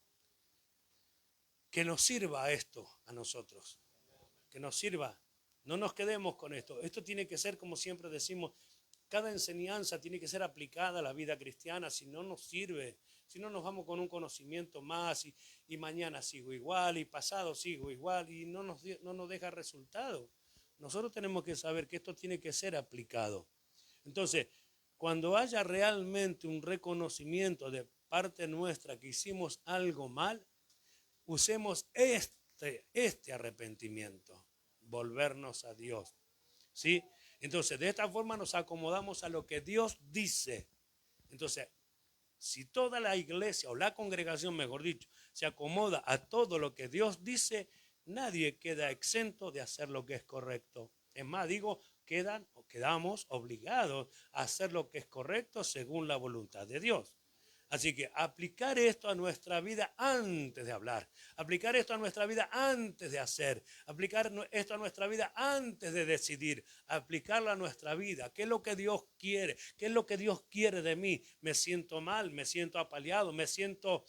que nos sirva esto a nosotros, que nos sirva, no nos quedemos con esto. Esto tiene que ser, como siempre decimos, cada enseñanza tiene que ser aplicada a la vida cristiana, si no nos sirve, si no nos vamos con un conocimiento más y mañana sigo igual y pasado sigo igual y no nos deja resultado. Nosotros tenemos que saber que esto tiene que ser aplicado. Entonces, cuando haya realmente un reconocimiento de parte nuestra que hicimos algo mal, usemos este arrepentimiento, volvernos a Dios, ¿sí? Entonces, de esta forma nos acomodamos a lo que Dios dice. Entonces, si toda la iglesia o la congregación, mejor dicho, se acomoda a todo lo que Dios dice, nadie queda exento de hacer lo que es correcto. Es más, digo, quedamos obligados a hacer lo que es correcto según la voluntad de Dios. Así que aplicar esto a nuestra vida antes de hablar, aplicar esto a nuestra vida antes de hacer, aplicar esto a nuestra vida antes de decidir, aplicarlo a nuestra vida. ¿Qué es lo que Dios quiere? ¿Qué es lo que Dios quiere de mí? Me siento mal, me siento apaleado, me siento,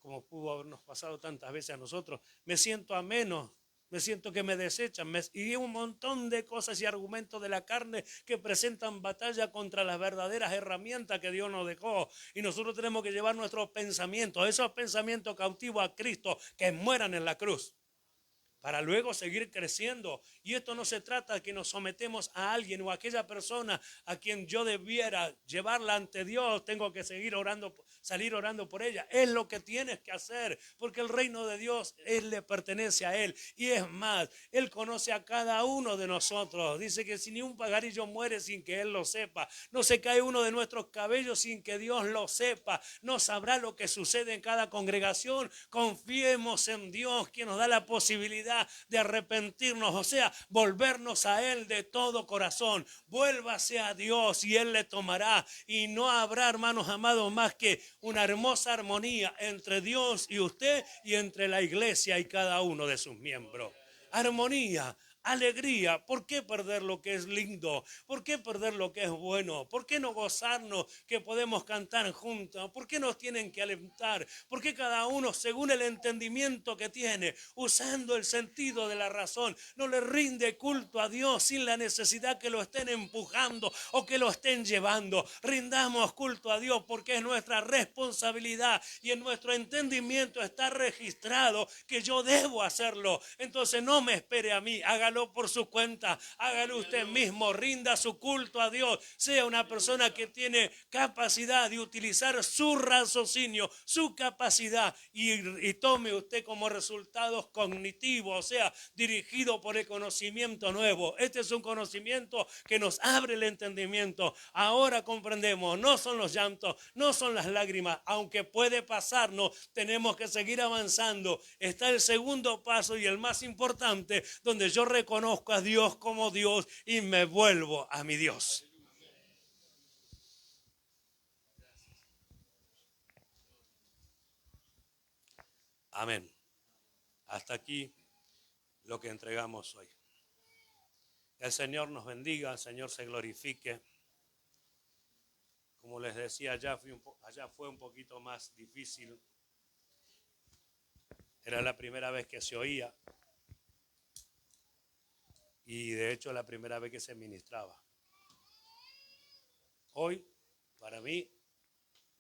como pudo habernos pasado tantas veces a nosotros, me siento a menos. Me siento que me desechan y un montón de cosas y argumentos de la carne que presentan batalla contra las verdaderas herramientas que Dios nos dejó. Y nosotros tenemos que llevar nuestros pensamientos, esos pensamientos cautivos a Cristo, que mueran en la cruz, para luego seguir creciendo. Y esto no se trata de que nos sometemos a alguien o a aquella persona a quien yo debiera llevarla ante Dios. Tengo que salir orando por ella. Es lo que tienes que hacer, porque el reino de Dios, Él le pertenece a Él. Y es más, Él conoce a cada uno de nosotros. Dice que si ni un pajarillo muere sin que Él lo sepa, no se cae uno de nuestros cabellos sin que Dios lo sepa, no sabrá lo que sucede en cada congregación. Confiemos en Dios, quien nos da la posibilidad de arrepentirnos, o sea, volvernos a Él de todo corazón. Vuélvase a Dios y Él le tomará, y no habrá, hermanos amados, más que una hermosa armonía entre Dios y usted y entre la iglesia y cada uno de sus miembros. Armonía, alegría. ¿Por qué perder lo que es lindo? ¿Por qué perder lo que es bueno? ¿Por qué no gozarnos que podemos cantar juntos? ¿Por qué nos tienen que alentar? ¿Por qué cada uno, según el entendimiento que tiene, usando el sentido de la razón, no le rinde culto a Dios sin la necesidad que lo estén empujando o que lo estén llevando? Rindamos culto a Dios porque es nuestra responsabilidad y en nuestro entendimiento está registrado que yo debo hacerlo. Entonces no me espere a mí, hágalo por su cuenta, hágalo usted mismo, rinda su culto a Dios, sea una persona que tiene capacidad de utilizar su raciocinio, su capacidad y tome usted como resultados cognitivos, o sea, dirigido por el conocimiento nuevo. Este es un conocimiento que nos abre el entendimiento. Ahora comprendemos, no son los llantos, no son las lágrimas, aunque puede pasarnos, tenemos que seguir avanzando. Está el segundo paso y el más importante, donde yo recuerdo reconozco a Dios como Dios y me vuelvo a mi Dios. Amén. Hasta aquí lo que entregamos hoy. El Señor nos bendiga, el Señor se glorifique. Como les decía, allá fue un poquito más difícil. Era la primera vez que se oía. Y de hecho la primera vez que se ministraba. Hoy, para mí,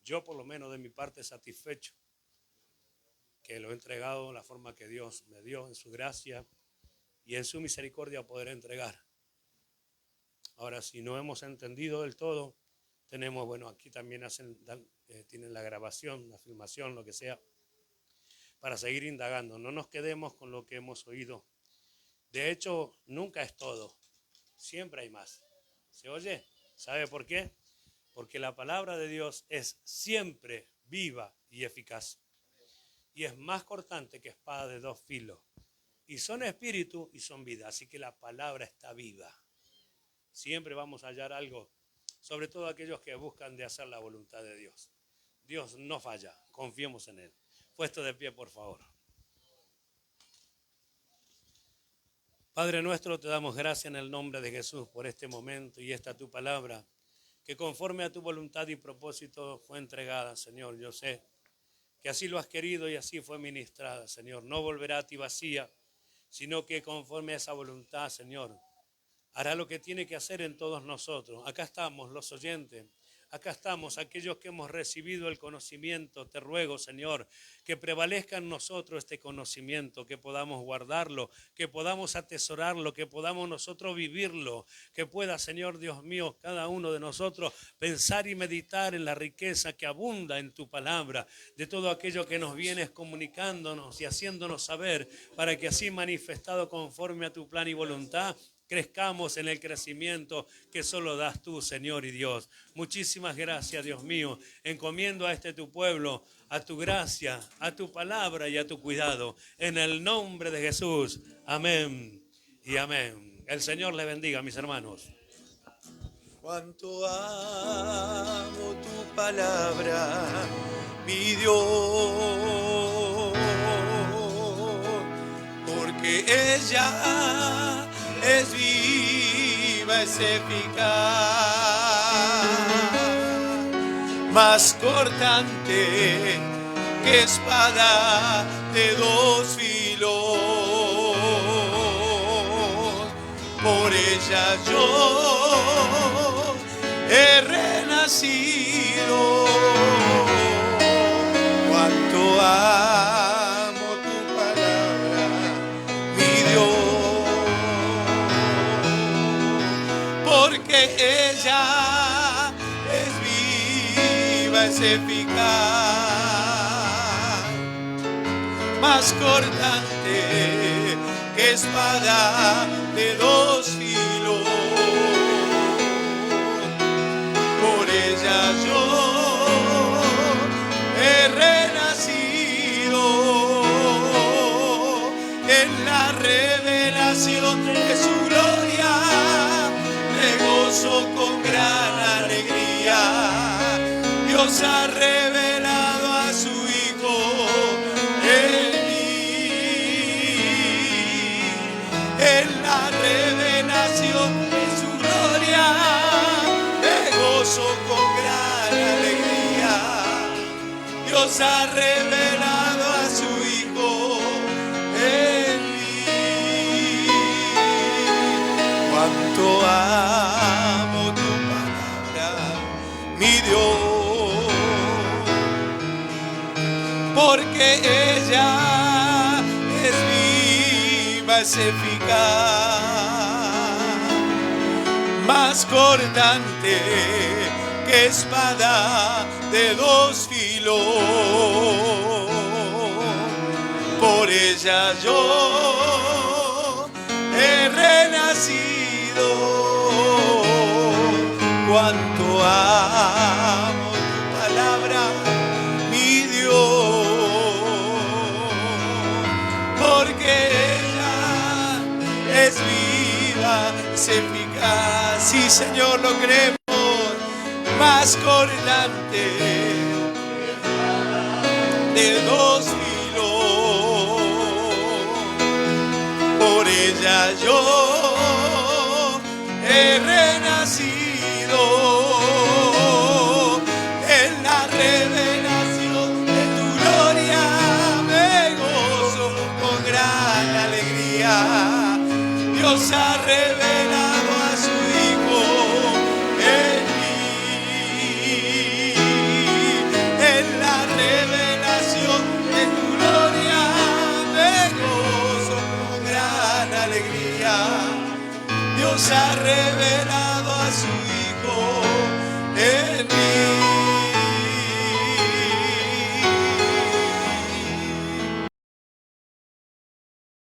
yo por lo menos de mi parte satisfecho, que lo he entregado de la forma que Dios me dio en su gracia y en su misericordia poder entregar. Ahora, si no hemos entendido del todo, tenemos, bueno, aquí también tienen la grabación, la filmación, lo que sea, para seguir indagando. No nos quedemos con lo que hemos oído. De hecho, nunca es todo. Siempre hay más. ¿Se oye? ¿Sabe por qué? Porque la palabra de Dios es siempre viva y eficaz. Y es más cortante que espada de dos filos. Y son espíritu y son vida. Así que la palabra está viva. Siempre vamos a hallar algo. Sobre todo aquellos que buscan de hacer la voluntad de Dios. Dios no falla. Confiemos en Él. Puesto de pie, por favor. Padre nuestro, te damos gracias en el nombre de Jesús por este momento y esta tu palabra, que conforme a tu voluntad y propósito fue entregada, Señor. Yo sé que así lo has querido y así fue ministrada, Señor. No volverá a ti vacía, sino que conforme a esa voluntad, Señor, hará lo que tiene que hacer en todos nosotros. Acá estamos los oyentes. Acá estamos, aquellos que hemos recibido el conocimiento. Te ruego, Señor, que prevalezca en nosotros este conocimiento, que podamos guardarlo, que podamos atesorarlo, que podamos nosotros vivirlo, que pueda, Señor Dios mío, cada uno de nosotros pensar y meditar en la riqueza que abunda en tu palabra, de todo aquello que nos vienes comunicándonos y haciéndonos saber, para que así manifestado conforme a tu plan y voluntad, crezcamos en el crecimiento que solo das tú, Señor y Dios. Muchísimas gracias, Dios mío. Encomiendo a este tu pueblo, a tu gracia, a tu palabra y a tu cuidado. En el nombre de Jesús. Amén y amén. El Señor le bendiga, mis hermanos. Cuánto amo tu palabra, mi Dios, porque ella es viva, es eficaz, más cortante que espada de dos filos. Por ella yo he renacido. Cuánto amo tu palabra, mi Dios, porque ella es viva, es eficaz, más cortante que espada de dos filos. Por ella yo he renacido en la revelación de su gloria. Me gozo con gran alegría. Dios ha revelado a su Hijo en mí. En la revelación de su gloria me gozo con gran alegría. Dios ha revelado a su Hijo en mí. Cuánto amo tu palabra, mi Dios, porque ella es viva, es eficaz, más cortante que espada de dos filos. Por ella yo he renacido. Cuánto amo tu palabra, mi Dios, porque ella es viva, más eficaz. Sí, Señor, lo creemos, más cortante de 2 filos. Por ella yo he renacido en la revelación de tu gloria. Me gozo con gran alegría. Dios ha revelado a su Hijo en mí. En la revelación de tu gloria me gozo con gran alegría. Dios ha revelado a su Hijo en mí.